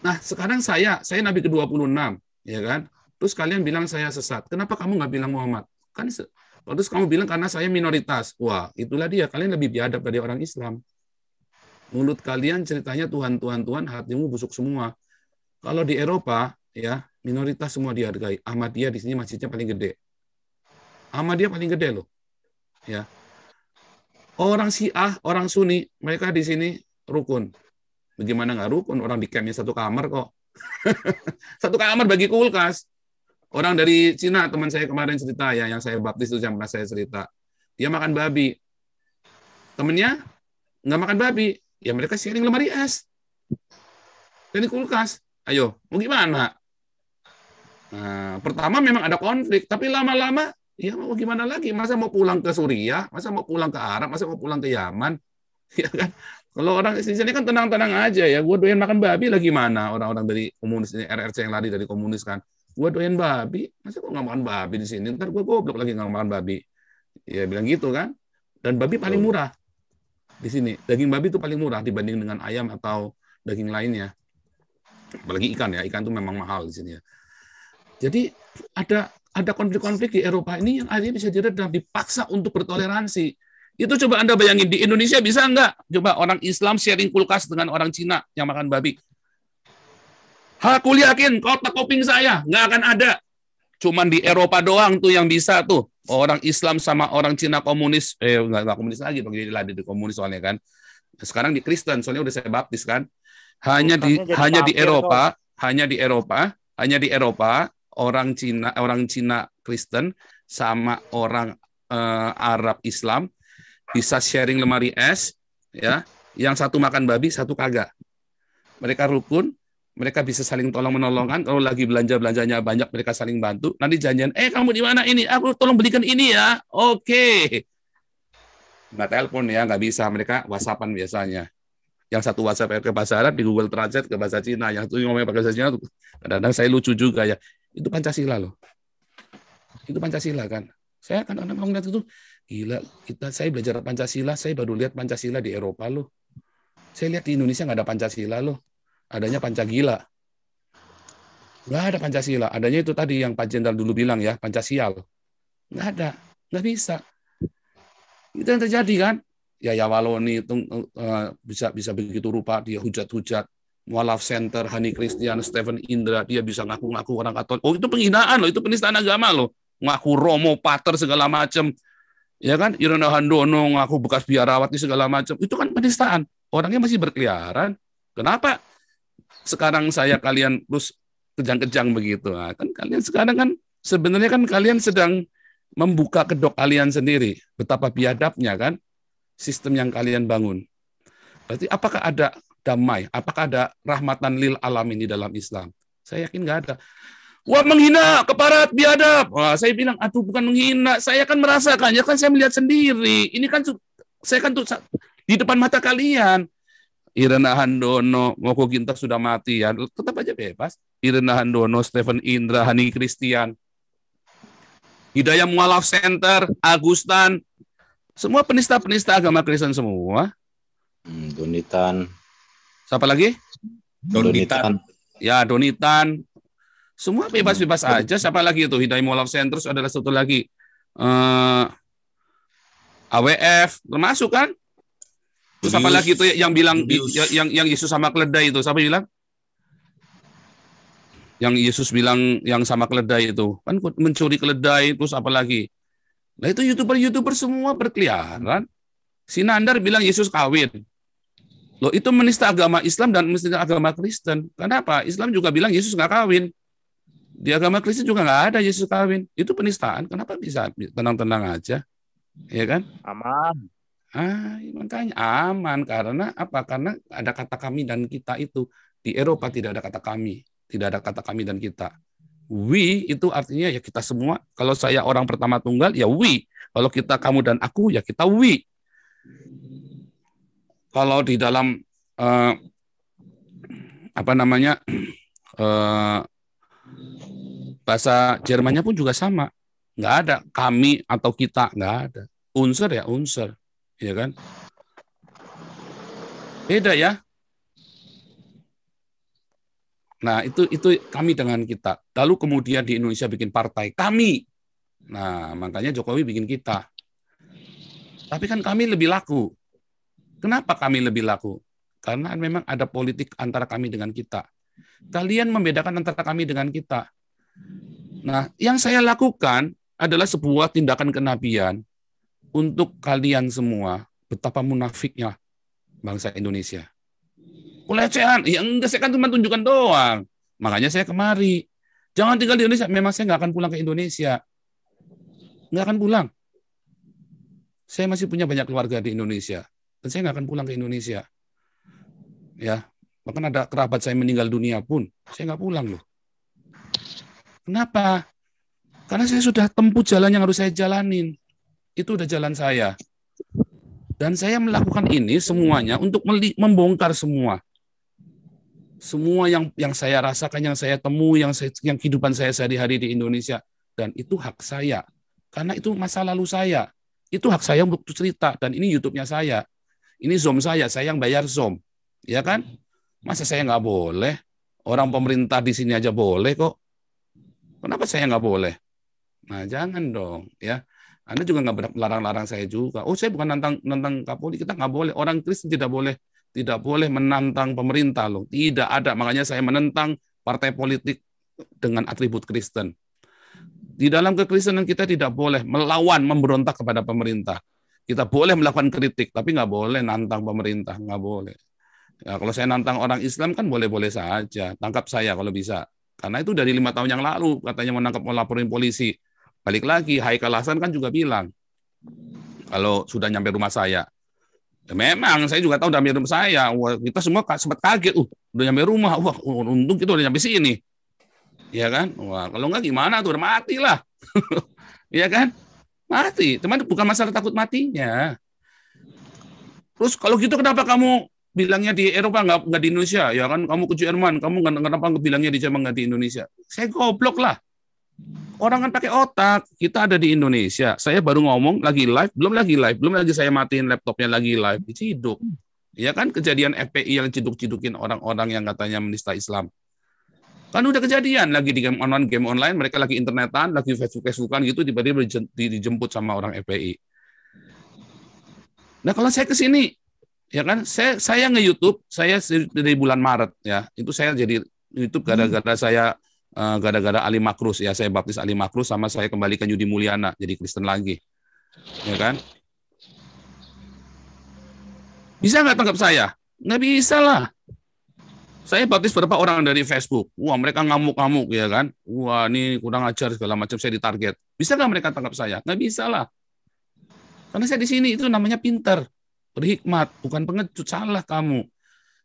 Nah, sekarang saya Nabi ke-26, ya kan? Terus kalian bilang saya sesat. Kenapa kamu nggak bilang Muhammad? Kan terus kamu bilang karena saya minoritas. Wah, itulah dia. Kalian lebih biadab dari orang Islam. Mulut kalian ceritanya Tuhan, hatimu busuk semua. Kalau di Eropa, ya, minoritas semua dihargai. Ahmadiyah di sini masjidnya paling gede. Ahmadiyah paling gede loh. Ya. Orang Syiah, orang Sunni, mereka di sini rukun. Bagaimana nggak rukun? Orang di campnya satu kamar kok. Satu kamar bagi kulkas. Orang dari Cina, teman saya kemarin cerita ya, yang saya baptis itu yang pernah saya cerita. Dia makan babi. Temennya nggak makan babi. Ya mereka sharing lemari es. Dan di kulkas. Ayo, mau gimana? Nah, pertama memang ada konflik, tapi lama-lama ya mau gimana lagi? Masa mau pulang ke Suriah? Masa mau pulang ke Arab? Masa mau pulang ke Yaman? Ya kan? Kalau orang di sini kan tenang-tenang aja ya. Gue doyan makan babi lagi mana? Orang-orang dari komunis ini, RRC yang lari dari komunis kan. Gue doyan babi. Masa gue nggak makan babi di sini? Ntar gue goblok lagi nggak makan babi. Ya bilang gitu kan. Dan babi paling murah di sini. Daging babi itu paling murah dibanding dengan ayam atau daging lainnya. Apalagi ikan ya. Ikan itu memang mahal di sini ya. Jadi ada konflik-konflik di Eropa ini yang akhirnya bisa diredam, dipaksa untuk bertoleransi. Itu coba Anda bayangin, di Indonesia bisa nggak? Coba orang Islam sharing kulkas dengan orang Cina yang makan babi. Aku yakin kotak kuping saya nggak akan ada. Cuman di Eropa doang tuh yang bisa tuh. Orang Islam sama orang Cina komunis, nggak komunis lagi, di komunis soalnya kan. Sekarang di Kristen, soalnya udah saya baptis kan. Hanya di Eropa orang Cina Kristen sama orang Arab Islam bisa sharing lemari es, ya. Yang satu makan babi, satu kagak. Mereka rukun, mereka bisa saling tolong-menolongan. Kalau lagi belanjanya banyak, mereka saling bantu. Nanti janjian, kamu di mana ini? Aku tolong belikan ini ya. Oke. Nggak telepon ya, nggak bisa. Mereka WhatsApp-an biasanya. Yang satu WhatsApp ke bahasa Arab, di Google Translate ke bahasa Cina. Yang satu ngomong pakai bahasa Cina, kadang-kadang saya lucu juga ya. Itu Pancasila loh. Itu Pancasila kan. Saya kan kadang-kadang ngeliat itu, gila, saya belajar Pancasila, saya baru lihat Pancasila di Eropa loh. Saya lihat di Indonesia nggak ada Pancasila loh. Adanya Pancagila. Nggak ada Pancasila. Adanya itu tadi yang Pak Jenderal dulu bilang ya, Pancasial. Nggak ada. Nggak bisa. Itu yang terjadi kan. Ya Waloni itu bisa begitu rupa. Dia hujat-hujat. Mualaf Center, Hani Christian, Stephen Indra. Dia bisa ngaku-ngaku orang Katolik. Oh itu penghinaan loh. Itu penistaan agama loh. Ngaku Romo, Pater, segala macam. Ya kan. Irena Handono ngaku bekas biarawati segala macam. Itu kan penistaan. Orangnya masih berkeliaran. Kenapa sekarang kalian terus kejang-kejang begitu? Nah, kan kalian sekarang kan sebenarnya kan kalian sedang membuka kedok kalian sendiri. Betapa biadabnya kan sistem yang kalian bangun. Berarti apakah ada damai? Apakah ada rahmatan lil alamin di dalam Islam? Saya yakin nggak ada. Wah menghina, keparat, biadab. Wah, saya bilang, aduh bukan menghina. Saya kan merasakannya, kan saya melihat sendiri. Ini kan saya kan tuh di depan mata kalian. Irena Handono, Moko Ginta sudah mati ya, tetap aja bebas. Irena Handono, Stephen Indra, Hani Christian, Hidayah Mualaf Center, Agustan, semua penista-penista agama Kristen semua. Donitan. Siapa lagi? Donitan. Ya, Donitan. Semua bebas-bebas aja. Siapa lagi itu? Hidayah Mualaf Center, adalah satu lagi. AWF, termasuk kan? Terus apa lagi itu yang bilang yang Yesus sama keledai itu? Siapa bilang? Yang Yesus bilang yang sama keledai itu. Kan mencuri keledai, terus apa lagi? Nah itu YouTuber semua berkeliaran. Si Nandar bilang Yesus kawin. Loh itu menista agama Islam dan menista agama Kristen. Kenapa? Islam juga bilang Yesus nggak kawin. Di agama Kristen juga nggak ada Yesus kawin. Itu penistaan. Kenapa bisa tenang-tenang aja? Ya kan? Aman. Makanya aman karena apa? Karena ada kata kami dan kita itu. Di Eropa tidak ada kata kami, tidak ada kata kami dan kita. We itu artinya ya kita semua. Kalau saya orang pertama tunggal ya we. Kalau kita kamu dan aku ya kita we. Kalau di dalam bahasa Jermannya pun juga sama. Nggak ada kami atau kita, nggak ada. Unsur ya unsur. Ya kan? Beda ya. Nah, itu kami dengan kita. Lalu kemudian di Indonesia bikin partai kami. Nah, makanya Jokowi bikin kita. Tapi kan kami lebih laku. Kenapa kami lebih laku? Karena memang ada politik antara kami dengan kita. Kalian membedakan antara kami dengan kita. Nah, yang saya lakukan adalah sebuah tindakan kenabian untuk kalian semua, betapa munafiknya bangsa Indonesia. Pelecehan, ya enggak, saya kan cuma tunjukkan doang. Makanya saya kemari. Jangan tinggal di Indonesia. Memang saya nggak akan pulang ke Indonesia. Nggak akan pulang. Saya masih punya banyak keluarga di Indonesia. Dan saya nggak akan pulang ke Indonesia. Ya, bahkan ada kerabat saya meninggal dunia pun, saya nggak pulang loh. Kenapa? Karena saya sudah tempuh jalan yang harus saya jalanin. Itu udah jalan saya. Dan saya melakukan ini semuanya untuk membongkar semua. Semua yang saya rasakan, yang saya temui, yang kehidupan saya sehari-hari di Indonesia. Dan itu hak saya. Karena itu masa lalu saya. Itu hak saya untuk cerita. Dan ini YouTube-nya saya. Ini Zoom saya yang bayar Zoom. Ya kan? Masa saya nggak boleh? Orang pemerintah di sini aja boleh kok. Kenapa saya nggak boleh? Nah, jangan dong. Ya. Anda juga nggak melarang-larang saya juga. Oh, saya bukan nantang Kapolri. Kita nggak boleh. Orang Kristen tidak boleh menantang pemerintah loh. Tidak ada. Makanya saya menentang partai politik dengan atribut Kristen. Di dalam kekristenan kita tidak boleh melawan, memberontak kepada pemerintah. Kita boleh melakukan kritik, tapi nggak boleh nantang pemerintah, nggak boleh. Ya, kalau saya nantang orang Islam kan boleh-boleh saja, tangkap saya kalau bisa. Karena itu dari 5 tahun yang lalu katanya mau laporin polisi. Balik lagi, Haikal Hasan kan juga bilang kalau sudah nyampe rumah saya. Ya, memang saya juga tahu udah nyampe rumah saya. Wah, kita semua sempat kaget, udah nyampe rumah. Wah, untung kita udah nyampe sini. Ya kan? Wah, kalau enggak gimana tuh, udah mati lah. Ya kan? Mati. Teman, bukan masalah takut matinya. Terus kalau gitu kenapa kamu bilangnya di Eropa nggak di Indonesia? Ya kan kamu ke Jerman, kamu kenapa bilangnya di Jerman nggak di Indonesia? Saya goblok lah. Orang kan pakai otak. Kita ada di Indonesia. Saya baru ngomong lagi live, belum lagi saya matiin laptopnya lagi live, diciduk. Ya kan kejadian FPI yang ciduk-cidukin orang-orang yang katanya menista Islam. Kan udah kejadian lagi di game online, mereka lagi internetan, lagi Facebookan gitu, tiba-tiba dijemput sama orang FPI. Nah kalau saya ke sini, ya kan, saya nge-YouTube, saya dari bulan Maret, ya, itu saya jadi YouTube gara-gara Ali Makrus, ya, saya baptis Ali Makrus, sama saya kembalikan Yudi Mulyana, jadi Kristen lagi, ya kan. Bisa nggak tangkap saya? Nggak bisa lah. Saya baptis beberapa orang dari Facebook. Wah, mereka ngamuk-ngamuk, ya kan. Wah, ini kurang ajar segala macam, saya ditarget. Bisa nggak mereka tangkap saya? Nggak bisa lah. Karena saya di sini itu namanya pintar, berhikmat, bukan pengecut. Salah kamu.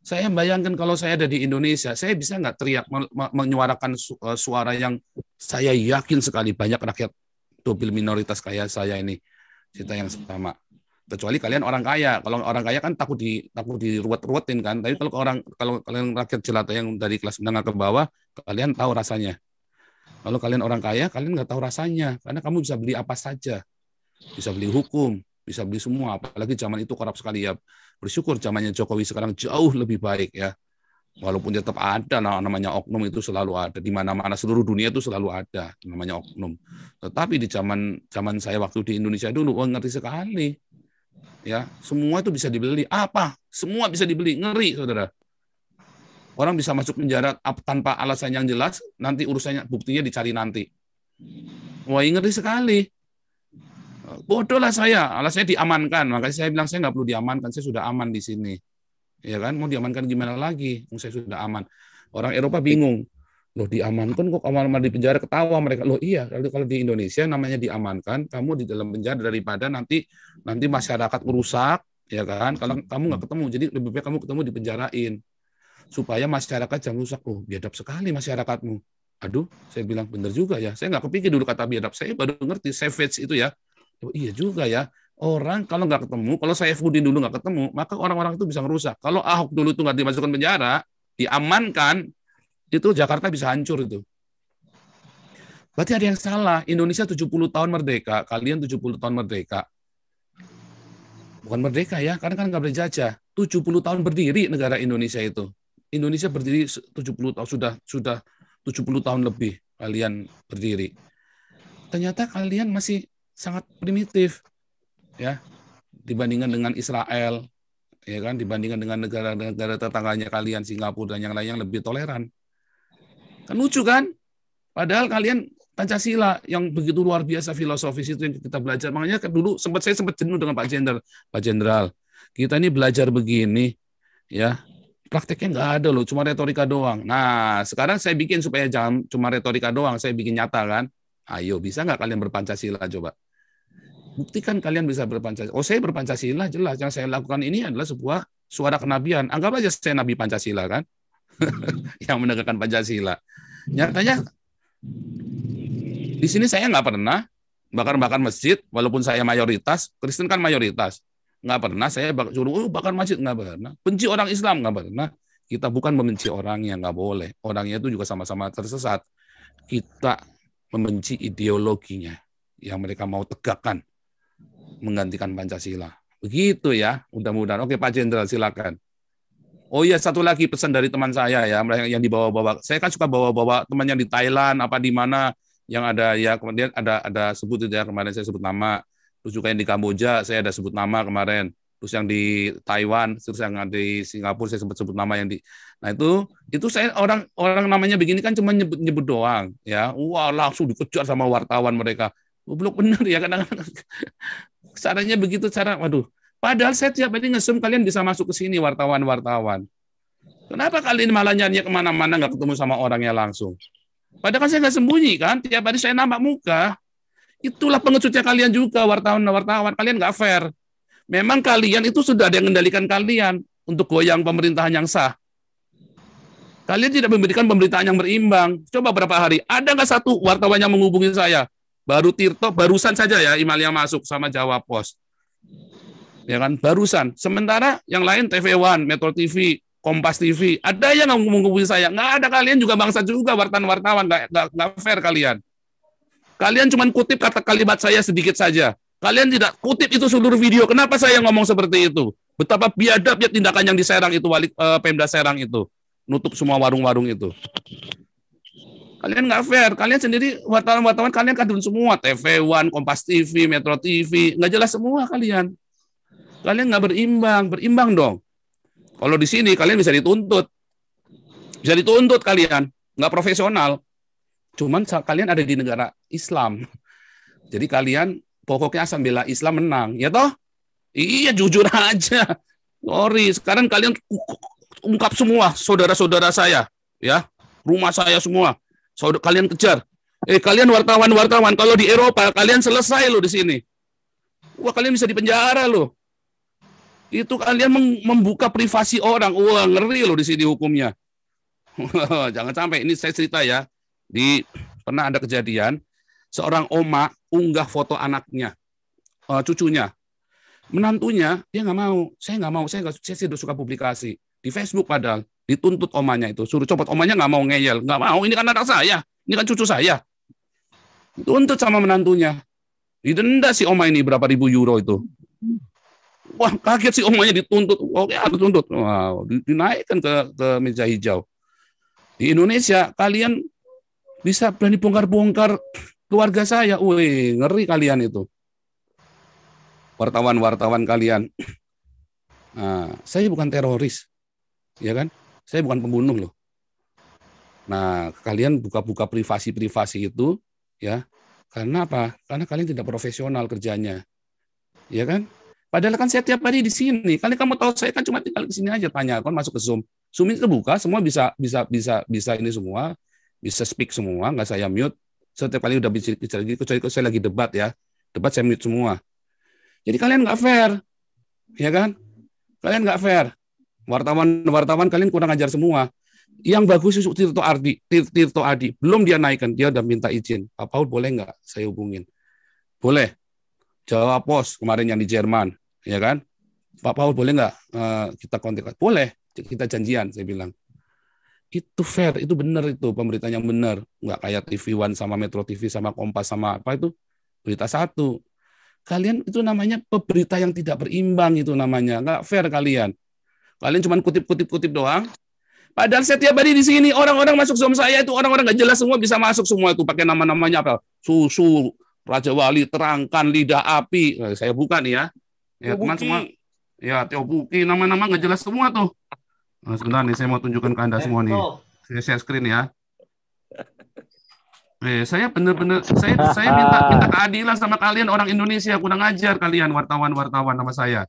Saya bayangkan kalau saya ada di Indonesia, saya bisa nggak teriak, menyuarakan suara yang saya yakin sekali banyak rakyat double minoritas kayak saya ini, kita yang sama. Kecuali kalian orang kaya. Kalau orang kaya kan takut diruwet-ruwetin kan. Tapi kalau kalian rakyat jelata yang dari kelas menengah ke bawah, kalian tahu rasanya. Kalau kalian orang kaya, kalian nggak tahu rasanya. Karena kamu bisa beli apa saja. Bisa beli hukum, bisa beli semua. Apalagi zaman itu korup sekali ya. Bersyukur zamannya Jokowi sekarang jauh lebih baik ya. Walaupun tetap ada namanya oknum, itu selalu ada di mana-mana, seluruh dunia itu selalu ada namanya oknum. Tetapi di zaman saya waktu di Indonesia dulu, ngeri sekali. Ya, semua itu bisa dibeli. Apa? Semua bisa dibeli. Ngeri, saudara. Orang bisa masuk penjara tanpa alasan yang jelas, nanti urusannya, buktinya dicari nanti. Wah, ngeri sekali. Bodoh lah saya, alasannya diamankan. Makanya saya bilang saya nggak perlu diamankan, saya sudah aman di sini. Ya kan, mau diamankan gimana lagi? Saya sudah aman. Orang Eropa bingung. Loh, diamankan kok kamar di penjara, ketawa mereka. Loh iya, kalau di Indonesia namanya diamankan, kamu di dalam penjara daripada nanti masyarakat rusak, ya kan? Kalau kamu nggak ketemu, jadi lebih baik kamu ketemu dipenjarain supaya masyarakat jangan rusak. Oh, biadab sekali masyarakatmu. Aduh, saya bilang bener juga ya. Saya nggak kepikir dulu kata biadab. Saya baru ngerti savage itu ya. Oh, iya juga ya. Orang kalau nggak ketemu, kalau saya Fudin dulu nggak ketemu, maka orang-orang itu bisa ngerusak. Kalau Ahok dulu itu nggak dimasukkan penjara, diamankan, itu Jakarta bisa hancur itu. Berarti ada yang salah. Indonesia 70 tahun merdeka, kalian 70 tahun merdeka. Bukan merdeka ya, karena kan nggak berjajah. 70 tahun berdiri negara Indonesia itu. Indonesia berdiri 70 tahun, sudah 70 tahun lebih kalian berdiri. Ternyata kalian masih sangat primitif ya dibandingkan dengan Israel, ya kan, dibandingkan dengan negara-negara tetangganya kalian, Singapura dan yang lain yang lebih toleran. Kan lucu kan? Padahal kalian Pancasila yang begitu luar biasa filosofis itu yang kita belajar. Makanya dulu saya sempat jenuh dengan Pak Jenderal. Kita ini belajar begini, ya prakteknya nggak ada loh, cuma retorika doang. Nah, sekarang saya bikin supaya jangan cuma retorika doang, saya bikin nyata kan. Ayo, bisa nggak kalian berpancasila coba? Buktikan kalian bisa berpancasila. Oh, saya berpancasila jelas. Yang saya lakukan ini adalah sebuah suara kenabian. Anggap aja saya Nabi Pancasila kan. Yang menegakkan Pancasila. Nyatanya di sini saya nggak pernah bakar masjid, walaupun saya mayoritas, Kristen kan mayoritas. Nggak pernah saya suruh bakar masjid, nggak pernah. Benci orang Islam, nggak pernah. Kita bukan membenci orangnya, nggak boleh. Orangnya itu juga sama-sama tersesat. Kita membenci ideologinya yang mereka mau tegakkan, menggantikan Pancasila. Begitu ya, mudah-mudahan. Oke, Pak Jenderal, silakan. Oh iya, satu lagi pesan dari teman saya ya, yang dibawa-bawa. Saya kan suka bawa-bawa teman yang di Thailand, apa di mana yang ada ya, kemudian ada sebut itu ya, kemarin saya sebut nama. Terus juga yang di Kamboja, saya ada sebut nama kemarin. terus yang di Taiwan, terus yang di Singapura saya sebut nama yang di. Nah itu saya orang namanya begini kan cuma nyebut doang, ya. Wah langsung dikejar sama wartawan mereka. Belum bener ya kadang-kadang. Caranya begitu waduh. Padahal saya tiap hari nge-zoom kalian bisa masuk ke sini wartawan. Kenapa kalian malah nyari kemana-mana nggak ketemu sama orangnya langsung? Padahal kan saya nggak sembunyi kan, tiap hari saya nampak muka. Itulah pengecutnya kalian juga wartawan. Kalian nggak fair. Memang kalian itu sudah ada yang mengendalikan kalian untuk goyang pemerintahan yang sah. Kalian tidak memberikan pemerintahan yang berimbang. Coba berapa hari, ada nggak satu wartawan yang menghubungi saya? Baru Tirto, barusan saja ya emailnya masuk sama Jawa Pos. Ya kan, barusan. Sementara yang lain TV One, Metro TV, Kompas TV, ada yang menghubungi saya. Nggak ada, kalian juga bangsa juga, wartawan, nggak fair kalian. Kalian cuma kutip kata kalimat saya sedikit saja. Kalian tidak kutip itu seluruh video. Kenapa saya ngomong seperti itu? Betapa biadabnya tindakan yang di Serang itu, Pemda Serang itu. Nutup semua warung-warung itu. Kalian nggak fair. Kalian sendiri, wartawan, kalian kadun semua. TV One, Kompas TV, Metro TV. Nggak jelas semua kalian. Kalian nggak berimbang dong. Kalau di sini kalian bisa dituntut kalian, nggak profesional. Cuman kalian ada di negara Islam, jadi kalian pokoknya asal bela Islam menang, ya toh? Iya jujur aja. Sorry, sekarang kalian ungkap semua saudara-saudara saya, ya, rumah saya semua, kalian kejar. Kalian wartawan, kalau di Eropa kalian selesai loh di sini. Wah kalian bisa dipenjara loh. Itu kalian membuka privasi orang. Wah, ngeri loh di sini hukumnya. Jangan sampai, ini saya cerita ya. Pernah ada kejadian, seorang oma unggah foto anaknya, cucunya. Menantunya, dia nggak mau. Saya sudah suka publikasi. Di Facebook padahal, dituntut omanya itu. Suruh copot, omanya nggak mau, ngeyel. Nggak mau, ini kan anak saya. Ini kan cucu saya. Dituntut sama menantunya. Didenda si oma ini berapa ribu euro itu. Wah, kaget sih omanya dituntut. Oke, dituntut. Wow, dinaikkan ke meja hijau. Di Indonesia, kalian bisa berani bongkar-bongkar keluarga saya. Wih, ngeri kalian itu. Wartawan kalian. Nah, saya bukan teroris. Ya kan? Saya bukan pembunuh loh. Nah, kalian buka-buka privasi itu, ya. Karena apa? Karena kalian tidak profesional kerjanya. Ya kan? Padahal kan saya tiap hari di sini. Kali kamu tahu saya kan cuma tinggal di sini aja, tanya, kan masuk ke Zoom. Zoom itu terbuka, semua bisa ini semua, bisa speak semua, nggak saya mute. Setiap kali udah bicara gitu, kecuali saya lagi debat ya, debat saya mute semua. Jadi kalian nggak fair, ya kan? Kalian nggak fair. Wartawan kalian kurang ajar semua. Yang bagus itu Tirto Adi, belum dia naikkan, dia udah minta izin. Pak Paul boleh nggak saya hubungin? Boleh. Jawa Pos kemarin yang di Jerman. Ya kan, Pak Paul boleh nggak kita kontak? Boleh, kita janjian. Saya bilang itu fair, itu benar, itu pemberitaan yang benar, nggak kayak TV One sama Metro TV sama Kompas sama apa itu berita satu. Kalian itu namanya berita yang tidak berimbang, itu namanya nggak fair kalian. Kalian cuma kutip doang. Padahal setiap hari di sini orang-orang masuk Zoom saya itu orang-orang nggak jelas semua bisa masuk semua itu pakai nama-namanya apa? Susu, Raja Wali, Terangkan, Lidah Api. Saya buka nih ya. Ya, teman semua. Ya, Teo Buki, nama-nama nggak jelas semua tuh. Nah, sebentar nih, saya mau tunjukkan ke Anda semua nih. Saya share screen ya. Saya benar-benar, saya minta keadilan sama kalian orang Indonesia. Kurang ajar kalian wartawan nama saya.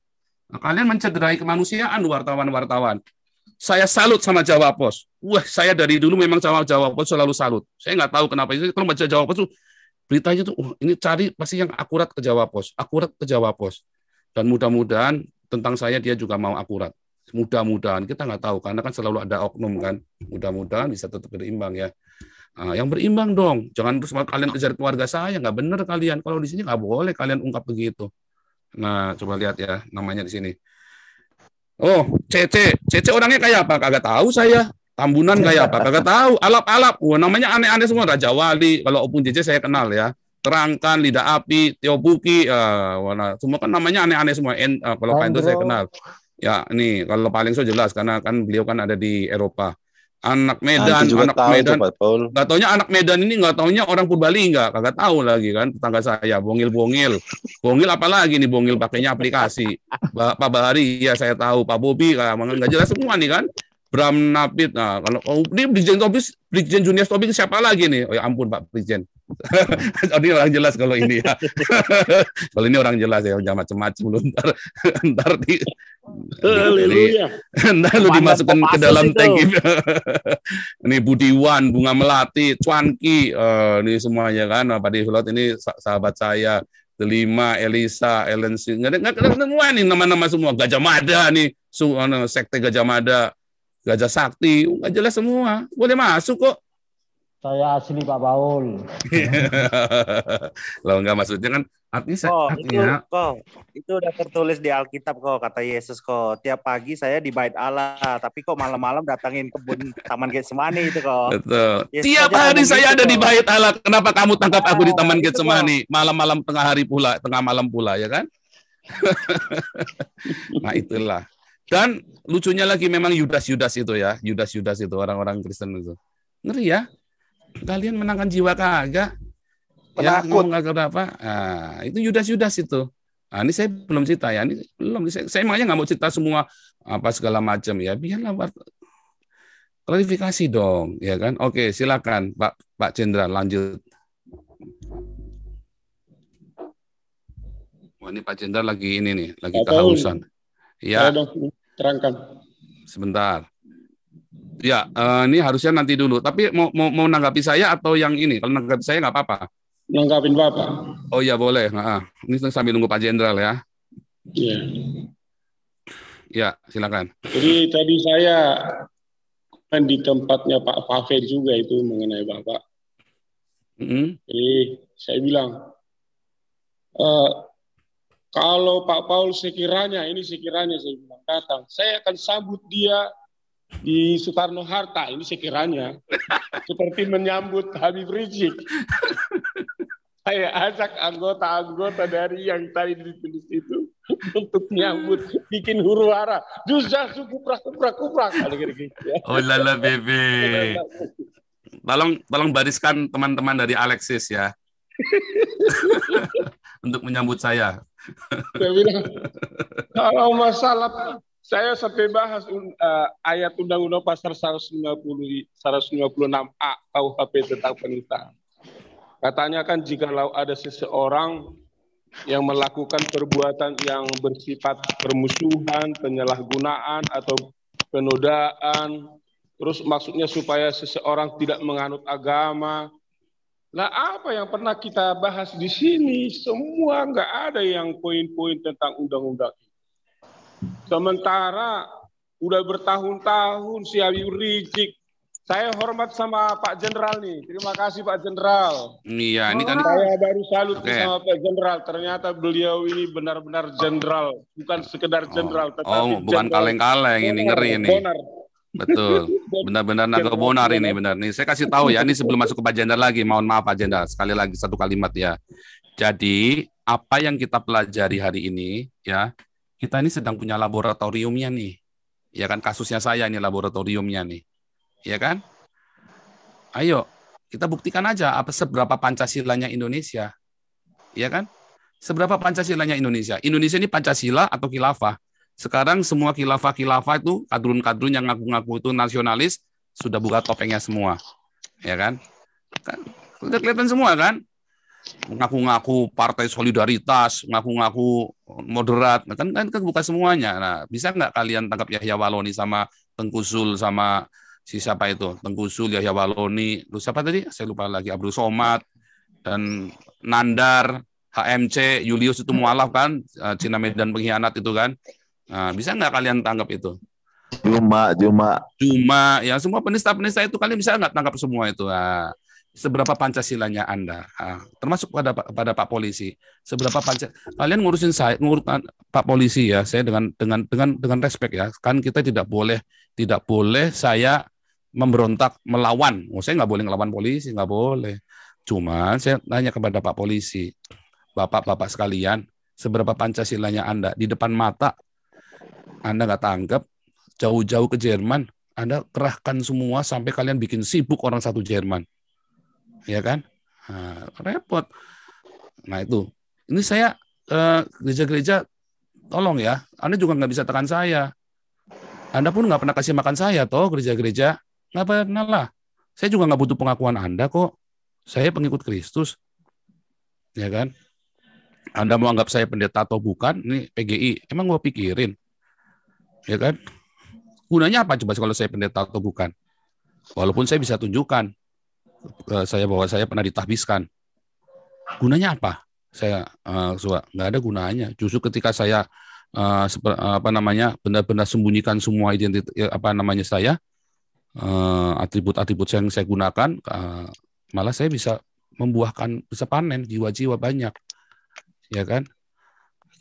Nah, kalian mencederai kemanusiaan wartawan. Saya salut sama Jawa Pos. Wah, saya dari dulu memang Jawa Pos selalu salut. Saya nggak tahu kenapa itu kalau baca Jawa Pos tuh beritanya tuh, ini cari pasti yang akurat ke Jawa Pos. Dan mudah-mudahan tentang saya dia juga mau akurat. Mudah-mudahan, kita nggak tahu karena kan selalu ada oknum kan. Mudah-mudahan bisa tetap berimbang ya. Nah, yang berimbang dong. Jangan terus kalian kejar keluarga saya, nggak bener kalian. Kalau di sini nggak boleh kalian ungkap begitu. Nah, coba lihat ya namanya di sini. Oh, Cece orangnya kayak apa? Kagak tahu saya. Tambunan kayak apa? Kagak tahu. Alap. Wah, namanya aneh-aneh semua. Raja Wali. Kalau Opung Cece saya kenal ya. Terangkan, Lidah Api, Teo Buki, semua kan namanya aneh-aneh semua. Kalau Pak Endo saya kenal. Ya, ini kalau Pak Lengso jelas karena kan beliau kan ada di Eropa. Anak Medan, juga anak tahu Medan. Pak Paul. Nggak taunya anak Medan ini nggak taunya orang Purbalingga, kagak tahu lagi kan tetangga saya, bongil-bongil. Bongil apalagi nih bongil pakainya aplikasi. Pak Bahari ya saya tahu, Pak Bobi nggak jelas semua nih kan. Bram Napit. Nah, kalau ini Brigjen Junior Tobing siapa lagi nih? Oh ya ampun Pak Brigjen. Oh, ini orang jelas kalau ini ya. Kalau ini orang jelas ya, jangan macam-macam lu ntar di ntar lu dimasukkan ke dalam tank gitu. Ini Budiwan, Bunga Melati, Cuanki, ini semuanya kan. Pak Develop ini sahabat saya. Delima, Elisa, Ellen, nggak semua nih nama-nama semua. Gajah Mada nih, sekte Gajah Mada, Gajah Sakti, nggak jelas semua. Boleh masuk kok. Saya asli Pak Paul. Kalau nggak maksudnya kan artinya itu udah tertulis di Alkitab kok, kata Yesus kok. Tiap pagi saya di Bait Allah, tapi kok malam-malam datangin kebun Taman Getsemani itu kok. Betul. Yesus Tiap hari saya ada di Bait Allah. Kenapa kamu tangkap aku di Taman Getsemani? Malam-malam tengah malam pula ya kan? Nah itulah. Dan lucunya lagi memang Yudas itu ya, Yudas itu orang-orang Kristen itu. Ngeri ya. Kalian menangkan jiwa kagak? Ya, ngomong kagak apa? Nah, itu Yudas itu. Nah, ini saya belum cerita ya. Ini belum. Saya makanya nggak mau cerita semua apa segala macam ya. Biarlah klarifikasi dong, ya kan? Oke, silakan Pak Jenderal lanjut. Wah, ini Pak Jenderal lagi ini nih, lagi kehausan. Ya. Terangkan. Sebentar. Ya, ini harusnya nanti dulu. Tapi mau menanggapi saya atau yang ini? Kalau menanggapi saya nggak apa-apa. Menanggapin Bapak. Oh iya boleh. Nah, ini sambil nunggu Pak Jenderal ya. Iya. Ya, silakan. Jadi tadi saya kan di tempatnya Pak Fafel juga itu mengenai Bapak. Jadi saya bilang, kalau Pak Paul sekiranya saya bilang datang, saya akan sambut dia di Soekarno-Hatta, ini sekiranya seperti menyambut Habib Rizik. Saya ajak anggota-anggota dari yang tadi ditulis itu untuk menyambut, bikin huru hara, jusah suku kuprak. Oh lala bebe. Tolong bariskan teman-teman dari Alexis ya. Untuk menyambut saya. Saya bilang, kalau masalah saya sampai bahas ayat Undang-Undang Pasal 156A KUHP tentang penistaan. Katanya kan jikalau ada seseorang yang melakukan perbuatan yang bersifat permusuhan, penyalahgunaan atau penodaan, terus maksudnya supaya seseorang tidak menganut agama. Nah, apa yang pernah kita bahas di sini? Semua nggak ada yang poin-poin tentang undang-undang. Sementara udah bertahun-tahun si Habib Rizik. Saya hormat sama Pak Jenderal nih. Terima kasih Pak Jenderal. Iya, ini kan saya baru salut sama Pak Jenderal. Ternyata beliau ini benar-benar jenderal, bukan sekedar jenderal. Bukan kaleng-kaleng, ini ngeri ini. Bonar. Betul, benar-benar naga bonar ini benar nih. Saya kasih tahu ya, ini sebelum masuk ke Pak Jenderal lagi. Mohon maaf Pak Jenderal, sekali lagi satu kalimat ya. Jadi apa yang kita pelajari hari ini ya. Kita ini sedang punya laboratoriumnya nih. Ya kan, kasusnya saya ini laboratoriumnya nih. Ya kan? Ayo, kita buktikan aja seberapa Pancasilanya Indonesia. Ya kan? Seberapa Pancasilanya Indonesia. Indonesia ini Pancasila atau khilafah. Sekarang semua khilafah itu, kadrun-kadrun yang ngaku-ngaku itu nasionalis, sudah buka topengnya semua. Ya kan? Udah kelihatan semua kan? Ngaku-ngaku partai solidaritas, ngaku-ngaku moderat, kan buka semuanya. Nah, bisa nggak kalian tangkap Yahya Waloni sama Tengku Zul sama si siapa itu? Tengku Zul, Yahya Waloni, lu siapa tadi? Saya lupa lagi. Abdul Somad dan Nandar, HMC, Julius itu mualaf kan? Cina Medan pengkhianat itu kan? Nah, bisa nggak kalian tangkap itu? Juma, ya semua penista-penista itu kalian bisa nggak tangkap semua itu? Nah, seberapa Pancasilanya Anda, termasuk pada Pak Polisi, seberapa kalian ngurusin saya, Pak Polisi ya, saya dengan respect ya, kan kita tidak boleh saya memberontak melawan, saya nggak boleh ngelawan polisi, nggak boleh. Cuma saya tanya kepada Pak Polisi, bapak-bapak sekalian, seberapa Pancasilanya Anda di depan mata, Anda nggak tangkap, jauh-jauh ke Jerman, Anda kerahkan semua sampai kalian bikin sibuk orang satu Jerman. Ya kan? Nah, repot. Nah itu. Ini saya gereja-gereja tolong ya. Anda juga nggak bisa tekan saya. Anda pun nggak pernah kasih makan saya toh gereja-gereja. Nggak pernah lah. Saya juga nggak butuh pengakuan Anda kok. Saya pengikut Kristus. Ya kan? Anda mau anggap saya pendeta atau bukan, ini PGI. Emang gua pikirin. Ya kan? Gunanya apa coba kalau saya pendeta atau bukan? Walaupun saya bisa tunjukkan bahwa saya pernah ditahbiskan. Gunanya apa? Saya nggak ada gunanya. Justru ketika saya benar-benar sembunyikan semua identitas saya, atribut-atribut yang saya gunakan, malah saya bisa bisa panen jiwa-jiwa banyak. Ya kan?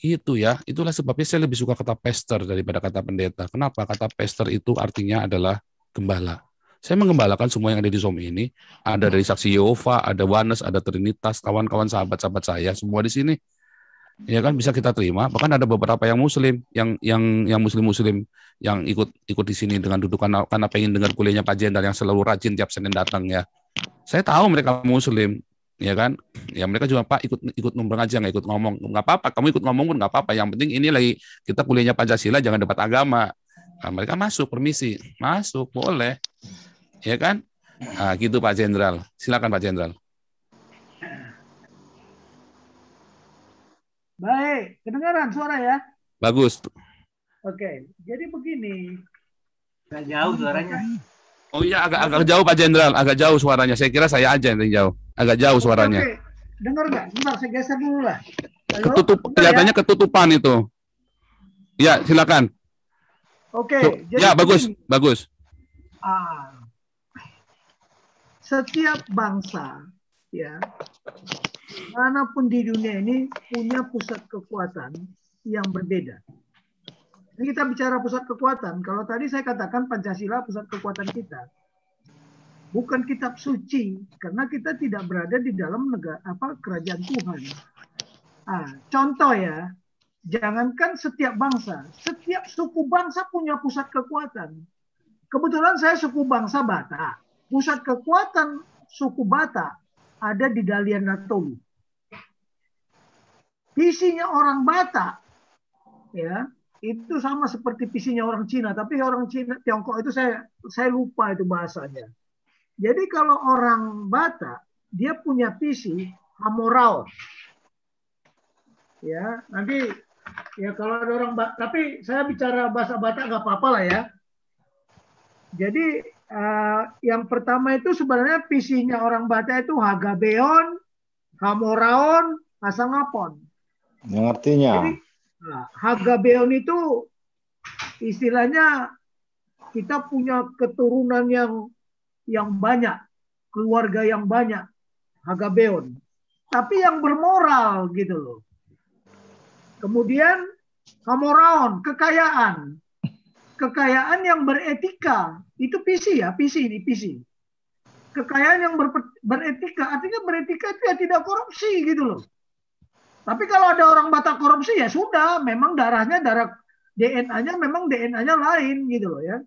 Itu ya, itulah sebabnya saya lebih suka kata pastor daripada kata pendeta. Kenapa? Kata pastor itu artinya adalah gembala. Saya menggembalakan semua yang ada di Zoom ini. Ada dari Saksi Yehova, ada Oneness, ada Trinitas, kawan-kawan sahabat-sahabat saya, semua di sini. Ya kan, bisa kita terima. Bahkan ada beberapa yang Muslim, yang Muslim yang ikut di sini dengan duduk karena pengen dengar kuliahnya Pak Jenderal yang selalu rajin tiap Senin datang ya. Saya tahu mereka Muslim. Ya kan, ya mereka juga Pak ikut numbrang aja, nggak ikut ngomong, nggak apa-apa, kamu ikut ngomong pun nggak apa-apa, yang penting ini lagi kita kuliahnya Pancasila, jangan debat agama. Nah, mereka masuk, permisi, masuk, boleh, ya kan, nah, gitu Pak Jenderal, silakan Pak Jenderal. Baik, kedengaran suara ya? Bagus. Oke, jadi begini. Nggak jauh suaranya. Oh iya, agak jauh Pak Jenderal, agak jauh suaranya. Saya kira saya aja yang jauh. Agak jauh suaranya. Oke. Dengar nggak? Bentar, saya geser dulu lah. Kelihatannya ketutupan itu. Ya, silakan. Oke. Ya, bagus, bagus. Setiap bangsa, ya, manapun di dunia ini punya pusat kekuatan yang berbeda. Ini kita bicara pusat kekuatan. Kalau tadi saya katakan Pancasila pusat kekuatan kita. Bukan kitab suci, karena kita tidak berada di dalam kerajaan Tuhan. Contoh ya, jangankan setiap bangsa, setiap suku bangsa punya pusat kekuatan. Kebetulan saya suku bangsa Batak. Pusat kekuatan suku Batak ada di Dalian Natolu. Visinya orang Batak, ya, itu sama seperti visinya orang Cina, tapi orang Cina Tiongkok itu saya lupa itu bahasanya. Jadi kalau orang Batak dia punya visi Hamorao. Ya, nanti ya kalau ada orang Batak, tapi saya bicara bahasa Batak nggak apa-apa lah ya. Jadi yang pertama itu sebenarnya visinya orang Batak itu Hagabeon, Hamoraon, Asangapon. Yang artinya? Jadi, Hagabeon itu istilahnya kita punya keturunan yang banyak, keluarga yang banyak, Hagabeon. Tapi yang bermoral gitu loh. Kemudian Hamoraon, kekayaan. Kekayaan yang beretika, itu visi ya, visi. Kekayaan yang beretika, artinya beretika itu ya tidak korupsi gitu loh. Tapi kalau ada orang Batak korupsi ya sudah, memang darah DNA-nya memang DNA-nya lain gitu loh ya.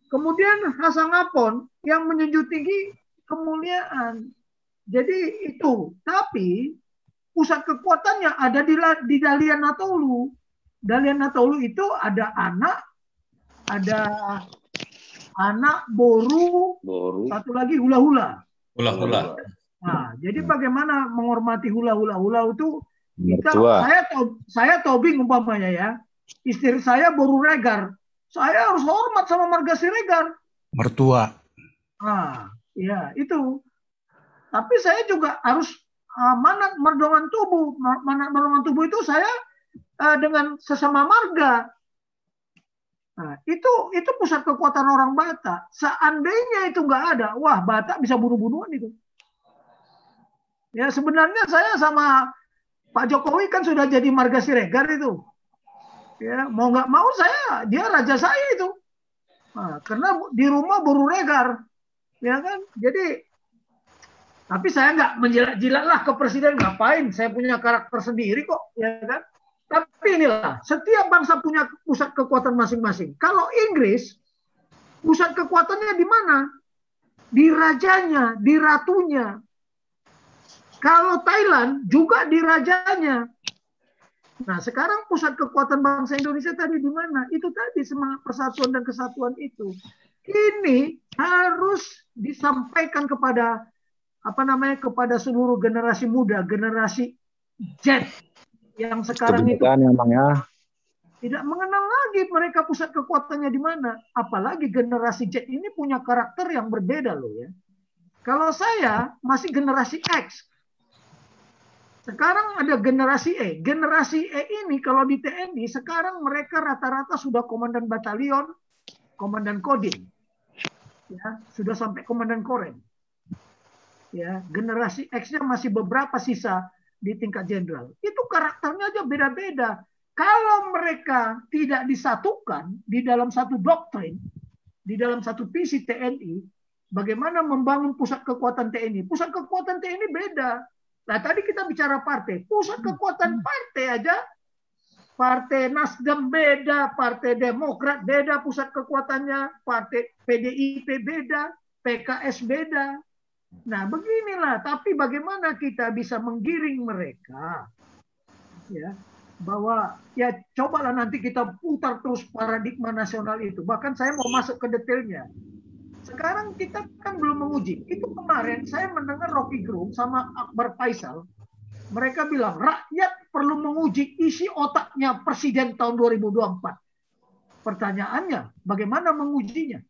Kemudian Hasangapon yang menjunjung tinggi kemuliaan. Jadi itu, tapi pusat kekuatannya ada di Dalian Natolu. Dalian Natolu itu ada anak boru, satu lagi hula-hula. Hula-hula. Nah, jadi bagaimana menghormati hula-hula? Hula itu saya tobing umpamanya ya. Istri saya boru regar. Saya harus hormat sama marga Siregar. Mertua. Nah, ya itu. Tapi saya juga harus manat merdongan tubuh. Manat merdongan tubuh itu saya dengan sesama marga. Nah, itu pusat kekuatan orang Batak. Seandainya itu nggak ada, wah Batak bisa bunuh-bunuhan itu. Ya sebenarnya saya sama Pak Jokowi kan sudah jadi marga Siregar itu. Ya mau nggak mau dia raja saya itu. Nah, karena di rumah boru regar, ya kan. Jadi, tapi saya nggak menjilat-jilat lah ke presiden, ngapain? Saya punya karakter sendiri kok, ya kan. Tapi inilah, setiap bangsa punya pusat kekuatan masing-masing. Kalau Inggris, Pusat kekuatannya di mana? Di rajanya, di ratunya. Kalau Thailand juga di rajanya. Nah, sekarang pusat kekuatan bangsa Indonesia tadi di mana? Itu tadi semangat persatuan dan kesatuan itu. Ini harus disampaikan kepada kepada seluruh generasi muda, generasi Z yang sekarang itu tidak mengenal lagi mereka pusat kekuatannya di mana. Apalagi generasi Z ini punya karakter yang berbeda loh ya. Kalau saya masih generasi X. Sekarang ada generasi E. Generasi E ini kalau di TNI sekarang mereka rata-rata sudah komandan batalion, komandan kodim. Ya, sudah sampai komandan korem. Ya, generasi X-nya masih beberapa sisa di tingkat jenderal. Itu karakternya aja beda-beda. Kalau mereka tidak disatukan di dalam satu doktrin, di dalam satu visi TNI, bagaimana membangun pusat kekuatan TNI? Pusat kekuatan TNI beda. Nah, tadi kita bicara partai. Pusat kekuatan partai aja, Partai Nasdem beda, Partai Demokrat beda pusat kekuatannya, Partai PDIP beda, PKS beda. Nah, beginilah. Tapi bagaimana kita bisa menggiring mereka? Ya, bahwa ya cobalah nanti kita putar terus paradigma nasional itu. Bahkan saya mau masuk ke detailnya. Sekarang kita kan belum menguji. Itu kemarin saya mendengar Rocky Gerung sama Akbar Faisal. Mereka bilang rakyat perlu menguji isi otaknya presiden tahun 2024. Pertanyaannya, bagaimana mengujinya?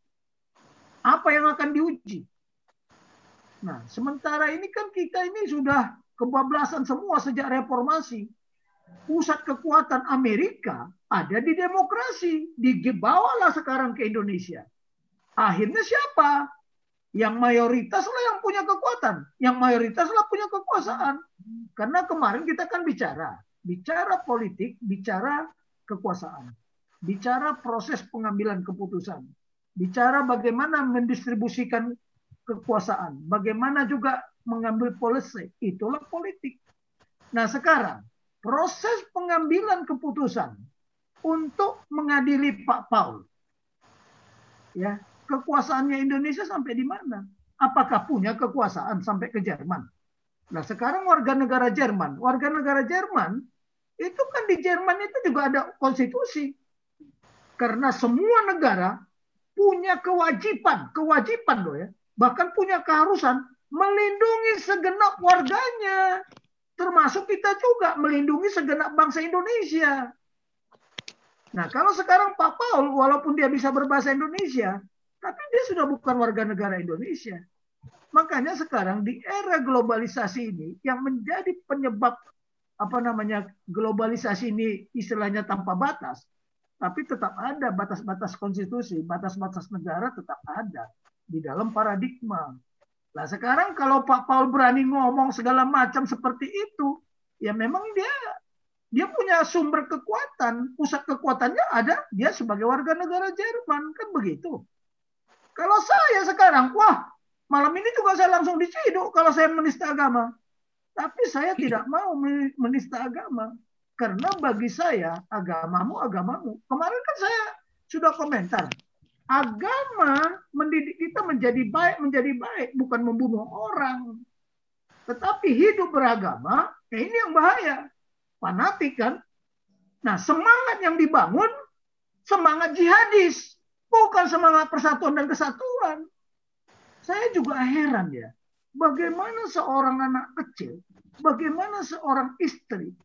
Apa yang akan diuji? Nah, sementara ini kan kita ini sudah kebablasan semua sejak reformasi. Pusat kekuatan Amerika ada di demokrasi. Dibawalah sekarang ke Indonesia. Akhirnya siapa? Yang mayoritas lah yang punya kekuatan. Yang mayoritas lah punya kekuasaan. Karena kemarin kita kan bicara politik, bicara kekuasaan. Bicara proses pengambilan keputusan. Bicara bagaimana mendistribusikan kekuasaan. Bagaimana juga mengambil policy. Itulah politik. Nah sekarang, proses pengambilan keputusan untuk mengadili Pak Paul. Ya, kekuasaannya Indonesia sampai di mana? Apakah punya kekuasaan sampai ke Jerman? Nah, sekarang warga negara Jerman itu kan di Jerman itu juga ada konstitusi. Karena semua negara punya kewajiban loh ya, bahkan punya keharusan melindungi segenap warganya. Termasuk kita juga melindungi segenap bangsa Indonesia. Nah, kalau sekarang Pak Paul walaupun dia bisa berbahasa Indonesia, tapi dia sudah bukan warga negara Indonesia. Makanya sekarang di era globalisasi ini yang menjadi penyebab globalisasi ini istilahnya tanpa batas, tapi tetap ada batas-batas konstitusi, batas-batas negara tetap ada di dalam paradigma. Nah sekarang kalau Pak Paul berani ngomong segala macam seperti itu, ya memang dia punya sumber kekuatan, pusat kekuatannya ada, dia sebagai warga negara Jerman, kan begitu. Kalau saya sekarang, wah malam ini juga saya langsung diciduk kalau saya menista agama. Tapi saya tidak mau menista agama. Karena bagi saya, agamamu. Kemarin kan saya sudah komentar. Agama mendidik kita menjadi baik, bukan membunuh orang. Tetapi hidup beragama, ini yang bahaya. Fanatik kan. Nah, semangat yang dibangun, semangat jihadis. Bukan semangat persatuan dan kesatuan. Saya juga heran ya. Bagaimana seorang anak kecil, bagaimana seorang istri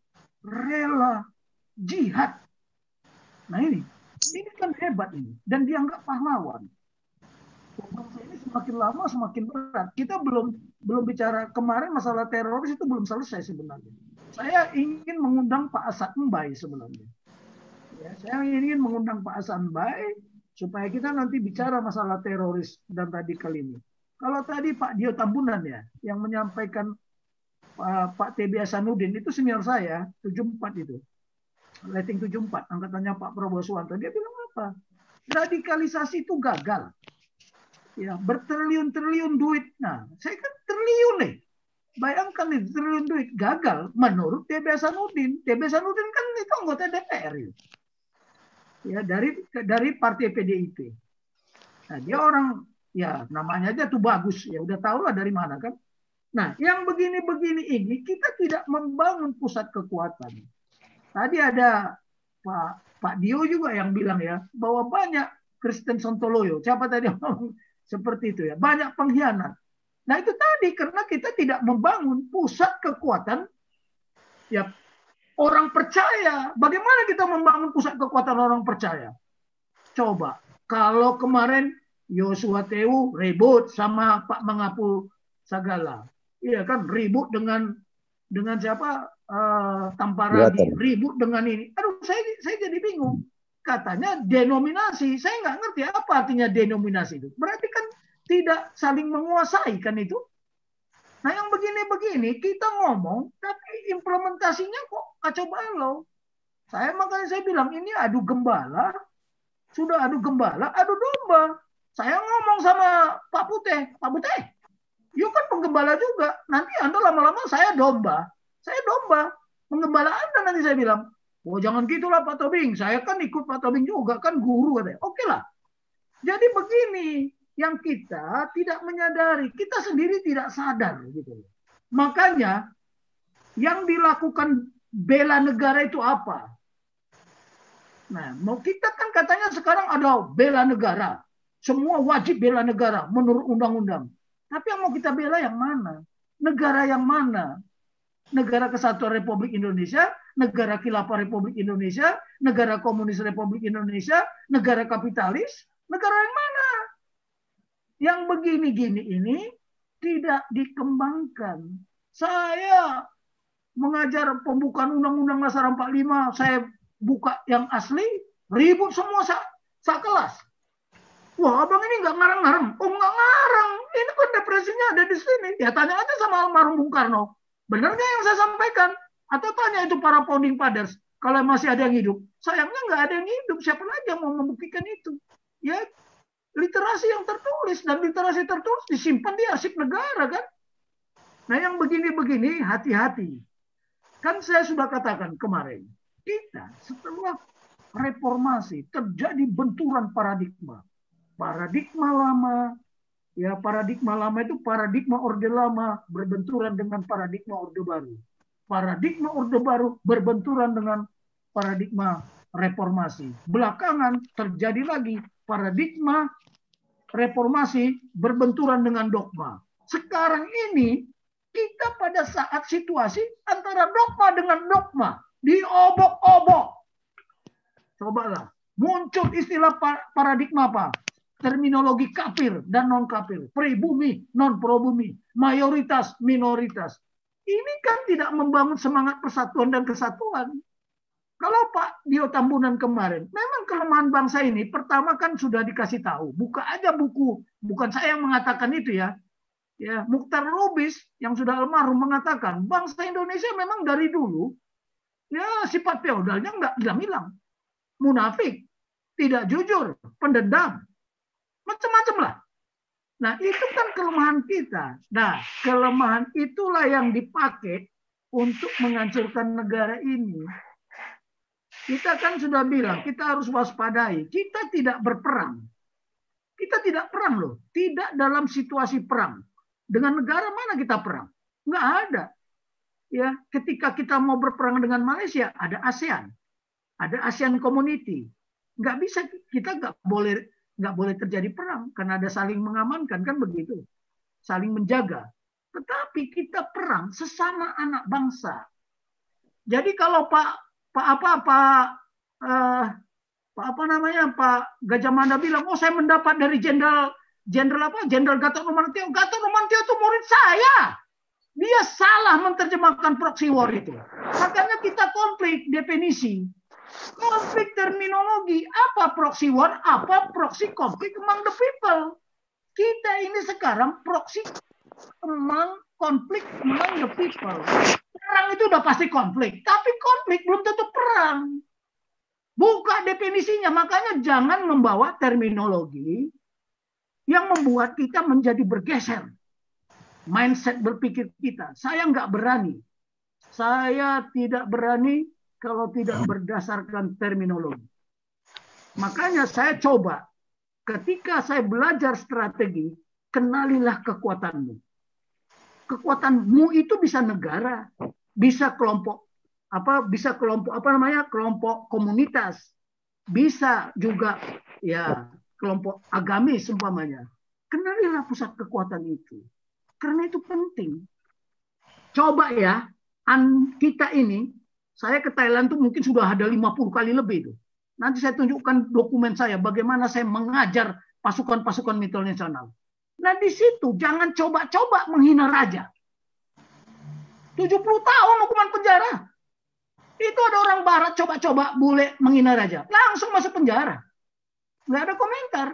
rela jihad. Nah ini kan hebat ini. Dan dianggap pahlawan. Bangsa ini semakin lama semakin berat. Kita belum bicara kemarin masalah teroris itu belum selesai sebenarnya. Saya ingin mengundang Pak Asad Mbai sebenarnya. Ya, saya ingin mengundang Pak Asad Mbai supaya kita nanti bicara masalah teroris dan radikal ini. Kalau tadi Pak Dio Tambunan ya, yang menyampaikan Pak TB Hasanuddin, itu senior saya, 74 itu. Rating 74, angkatannya Pak Prabowo Suwanto. Dia bilang apa? Radikalisasi itu gagal. Ya, bertriliun-triliun duit. Nah, saya kan triliun nih. Bayangkan nih, triliun duit gagal menurut TB Hasanuddin. TB Hasanuddin kan itu anggota DPR. Ya, dari partai PDIP. Nah, dia orang, ya namanya aja tuh bagus, ya udah tahu lah dari mana kan. Nah, yang begini-begini ini kita tidak membangun pusat kekuatan. Tadi ada Pak Dio juga yang bilang ya, bahwa banyak Kristen Sontoloyo, siapa tadi seperti itu ya, banyak pengkhianat. Nah itu tadi karena kita tidak membangun pusat kekuatan ya orang percaya. Bagaimana kita membangun pusat kekuatan orang percaya? Coba kalau kemarin Yosua Tewu ribut sama Pak Mangapul Sagala, iya kan, ribut dengan siapa, Tamparagi, ribut dengan ini. Aduh, saya jadi bingung. Katanya denominasi, saya nggak ngerti apa artinya denominasi itu. Berarti kan tidak saling menguasai kan itu. Nah yang begini-begini kita ngomong, tapi implementasinya kok kacau balau. Makanya saya bilang ini adu gembala, sudah adu gembala, adu domba. Saya ngomong sama Pak Putih, you kan penggembala juga, nanti Anda lama-lama saya domba, menggembala Anda nanti saya bilang. Oh jangan gitulah Pak Tobing, saya kan ikut Pak Tobing juga, kan guru katanya. Oke lah. Jadi begini, yang kita tidak menyadari, kita sendiri tidak sadar gitu. Makanya yang dilakukan bela negara itu apa? Nah, mau kita kan katanya sekarang ada bela negara. Semua wajib bela negara menurut undang-undang. Tapi yang mau kita bela yang mana? Negara yang mana? Negara Kesatuan Republik Indonesia, negara Khilafah Republik Indonesia, negara Komunis Republik Indonesia, negara kapitalis, negara yang mana? Yang begini-gini ini tidak dikembangkan. Saya mengajar pembukaan Undang-Undang Dasar 45, saya buka yang asli, ribut semua kelas. Wah, abang ini nggak ngarang-ngarang. Oh, nggak ngarang. Ini kan depresinya ada di sini. Ya tanya aja sama almarhum Bung Karno. Benar nggak yang saya sampaikan? Atau tanya itu para founding fathers, kalau masih ada yang hidup. Sayangnya nggak ada yang hidup. Siapa lagi yang mau membuktikan itu? Ya, literasi yang tertulis. Dan literasi tertulis disimpan di arsip negara, kan? Nah, yang begini-begini, hati-hati. Kan saya sudah katakan kemarin, kita setelah reformasi terjadi benturan paradigma. Paradigma lama, ya paradigma lama itu paradigma Orde Lama berbenturan dengan paradigma Orde Baru. Paradigma Orde Baru berbenturan dengan paradigma reformasi. Belakangan terjadi lagi paradigma reformasi berbenturan dengan dogma. Sekarang ini kita pada saat situasi antara dogma dengan dogma. Diobok-obok. Cobalah. Muncul istilah paradigma apa? Terminologi kafir dan non-kafir, pribumi, non-probumi, mayoritas, minoritas. Ini kan tidak membangun semangat persatuan dan kesatuan. Kalau Pak Dio Tambunan kemarin, memang kelemahan bangsa ini, pertama kan sudah dikasih tahu. Buka aja buku, bukan saya yang mengatakan itu ya. Ya, Mukhtar Lubis yang sudah almarhum mengatakan, bangsa Indonesia memang dari dulu, ya sifat feodalnya nggak hilang-hilang. Munafik, tidak jujur, pendendam, macam-macam lah. Nah, itu kan kelemahan kita. Nah, kelemahan itulah yang dipakai untuk menghancurkan negara ini. Kita kan sudah bilang, kita harus waspadai. Kita tidak berperang. Kita tidak perang loh. Tidak dalam situasi perang. Dengan negara mana kita perang? Nggak ada. Ya, ketika kita mau berperang dengan Malaysia, ada ASEAN. Ada ASEAN Community. Nggak bisa, kita nggak boleh terjadi perang karena ada saling mengamankan, kan begitu, saling menjaga. Tetapi kita perang sesama anak bangsa. Jadi kalau Pak Gajah Mada bilang, oh saya mendapat dari Jenderal Gatot Nurmantio. Gatot Nurmantio itu murid saya. Dia salah menerjemahkan proxy war itu. Makanya kita konflik definisi. Konflik terminologi, apa proxy war, apa proxy konflik among the people. Kita ini sekarang proxy konflik among the people. Perang itu udah pasti konflik, tapi konflik belum tentu perang. Buka definisinya, makanya jangan membawa terminologi yang membuat kita menjadi bergeser. Mindset berpikir kita. Saya nggak berani. Saya tidak berani kalau tidak berdasarkan terminologi. Makanya saya coba ketika saya belajar strategi, kenalilah kekuatanmu. Kekuatanmu itu bisa negara, bisa kelompok kelompok komunitas, bisa juga ya kelompok agamis umpamanya. Kenalilah pusat kekuatan itu. Karena itu penting. Coba ya, kita ini, saya ke Thailand tuh mungkin sudah ada 50 kali lebih tuh. Nanti saya tunjukkan dokumen saya bagaimana saya mengajar pasukan-pasukan internasional. Nah di situ jangan coba-coba menghina raja. 70 tahun hukuman penjara. Itu ada orang barat coba-coba bule menghina raja. Langsung masuk penjara. Nggak ada komentar.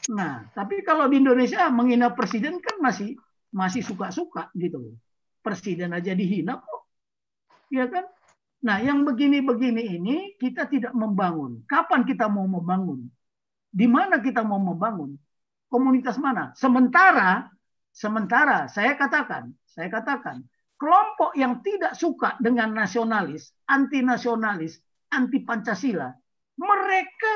Nah, tapi kalau di Indonesia menghina presiden kan masih suka-suka gitu. Presiden aja dihina kok. Ya kan? Nah, yang begini-begini ini kita tidak membangun. Kapan kita mau membangun? Di mana kita mau membangun? Komunitas mana? Sementara saya katakan, kelompok yang tidak suka dengan nasionalis, anti Pancasila, mereka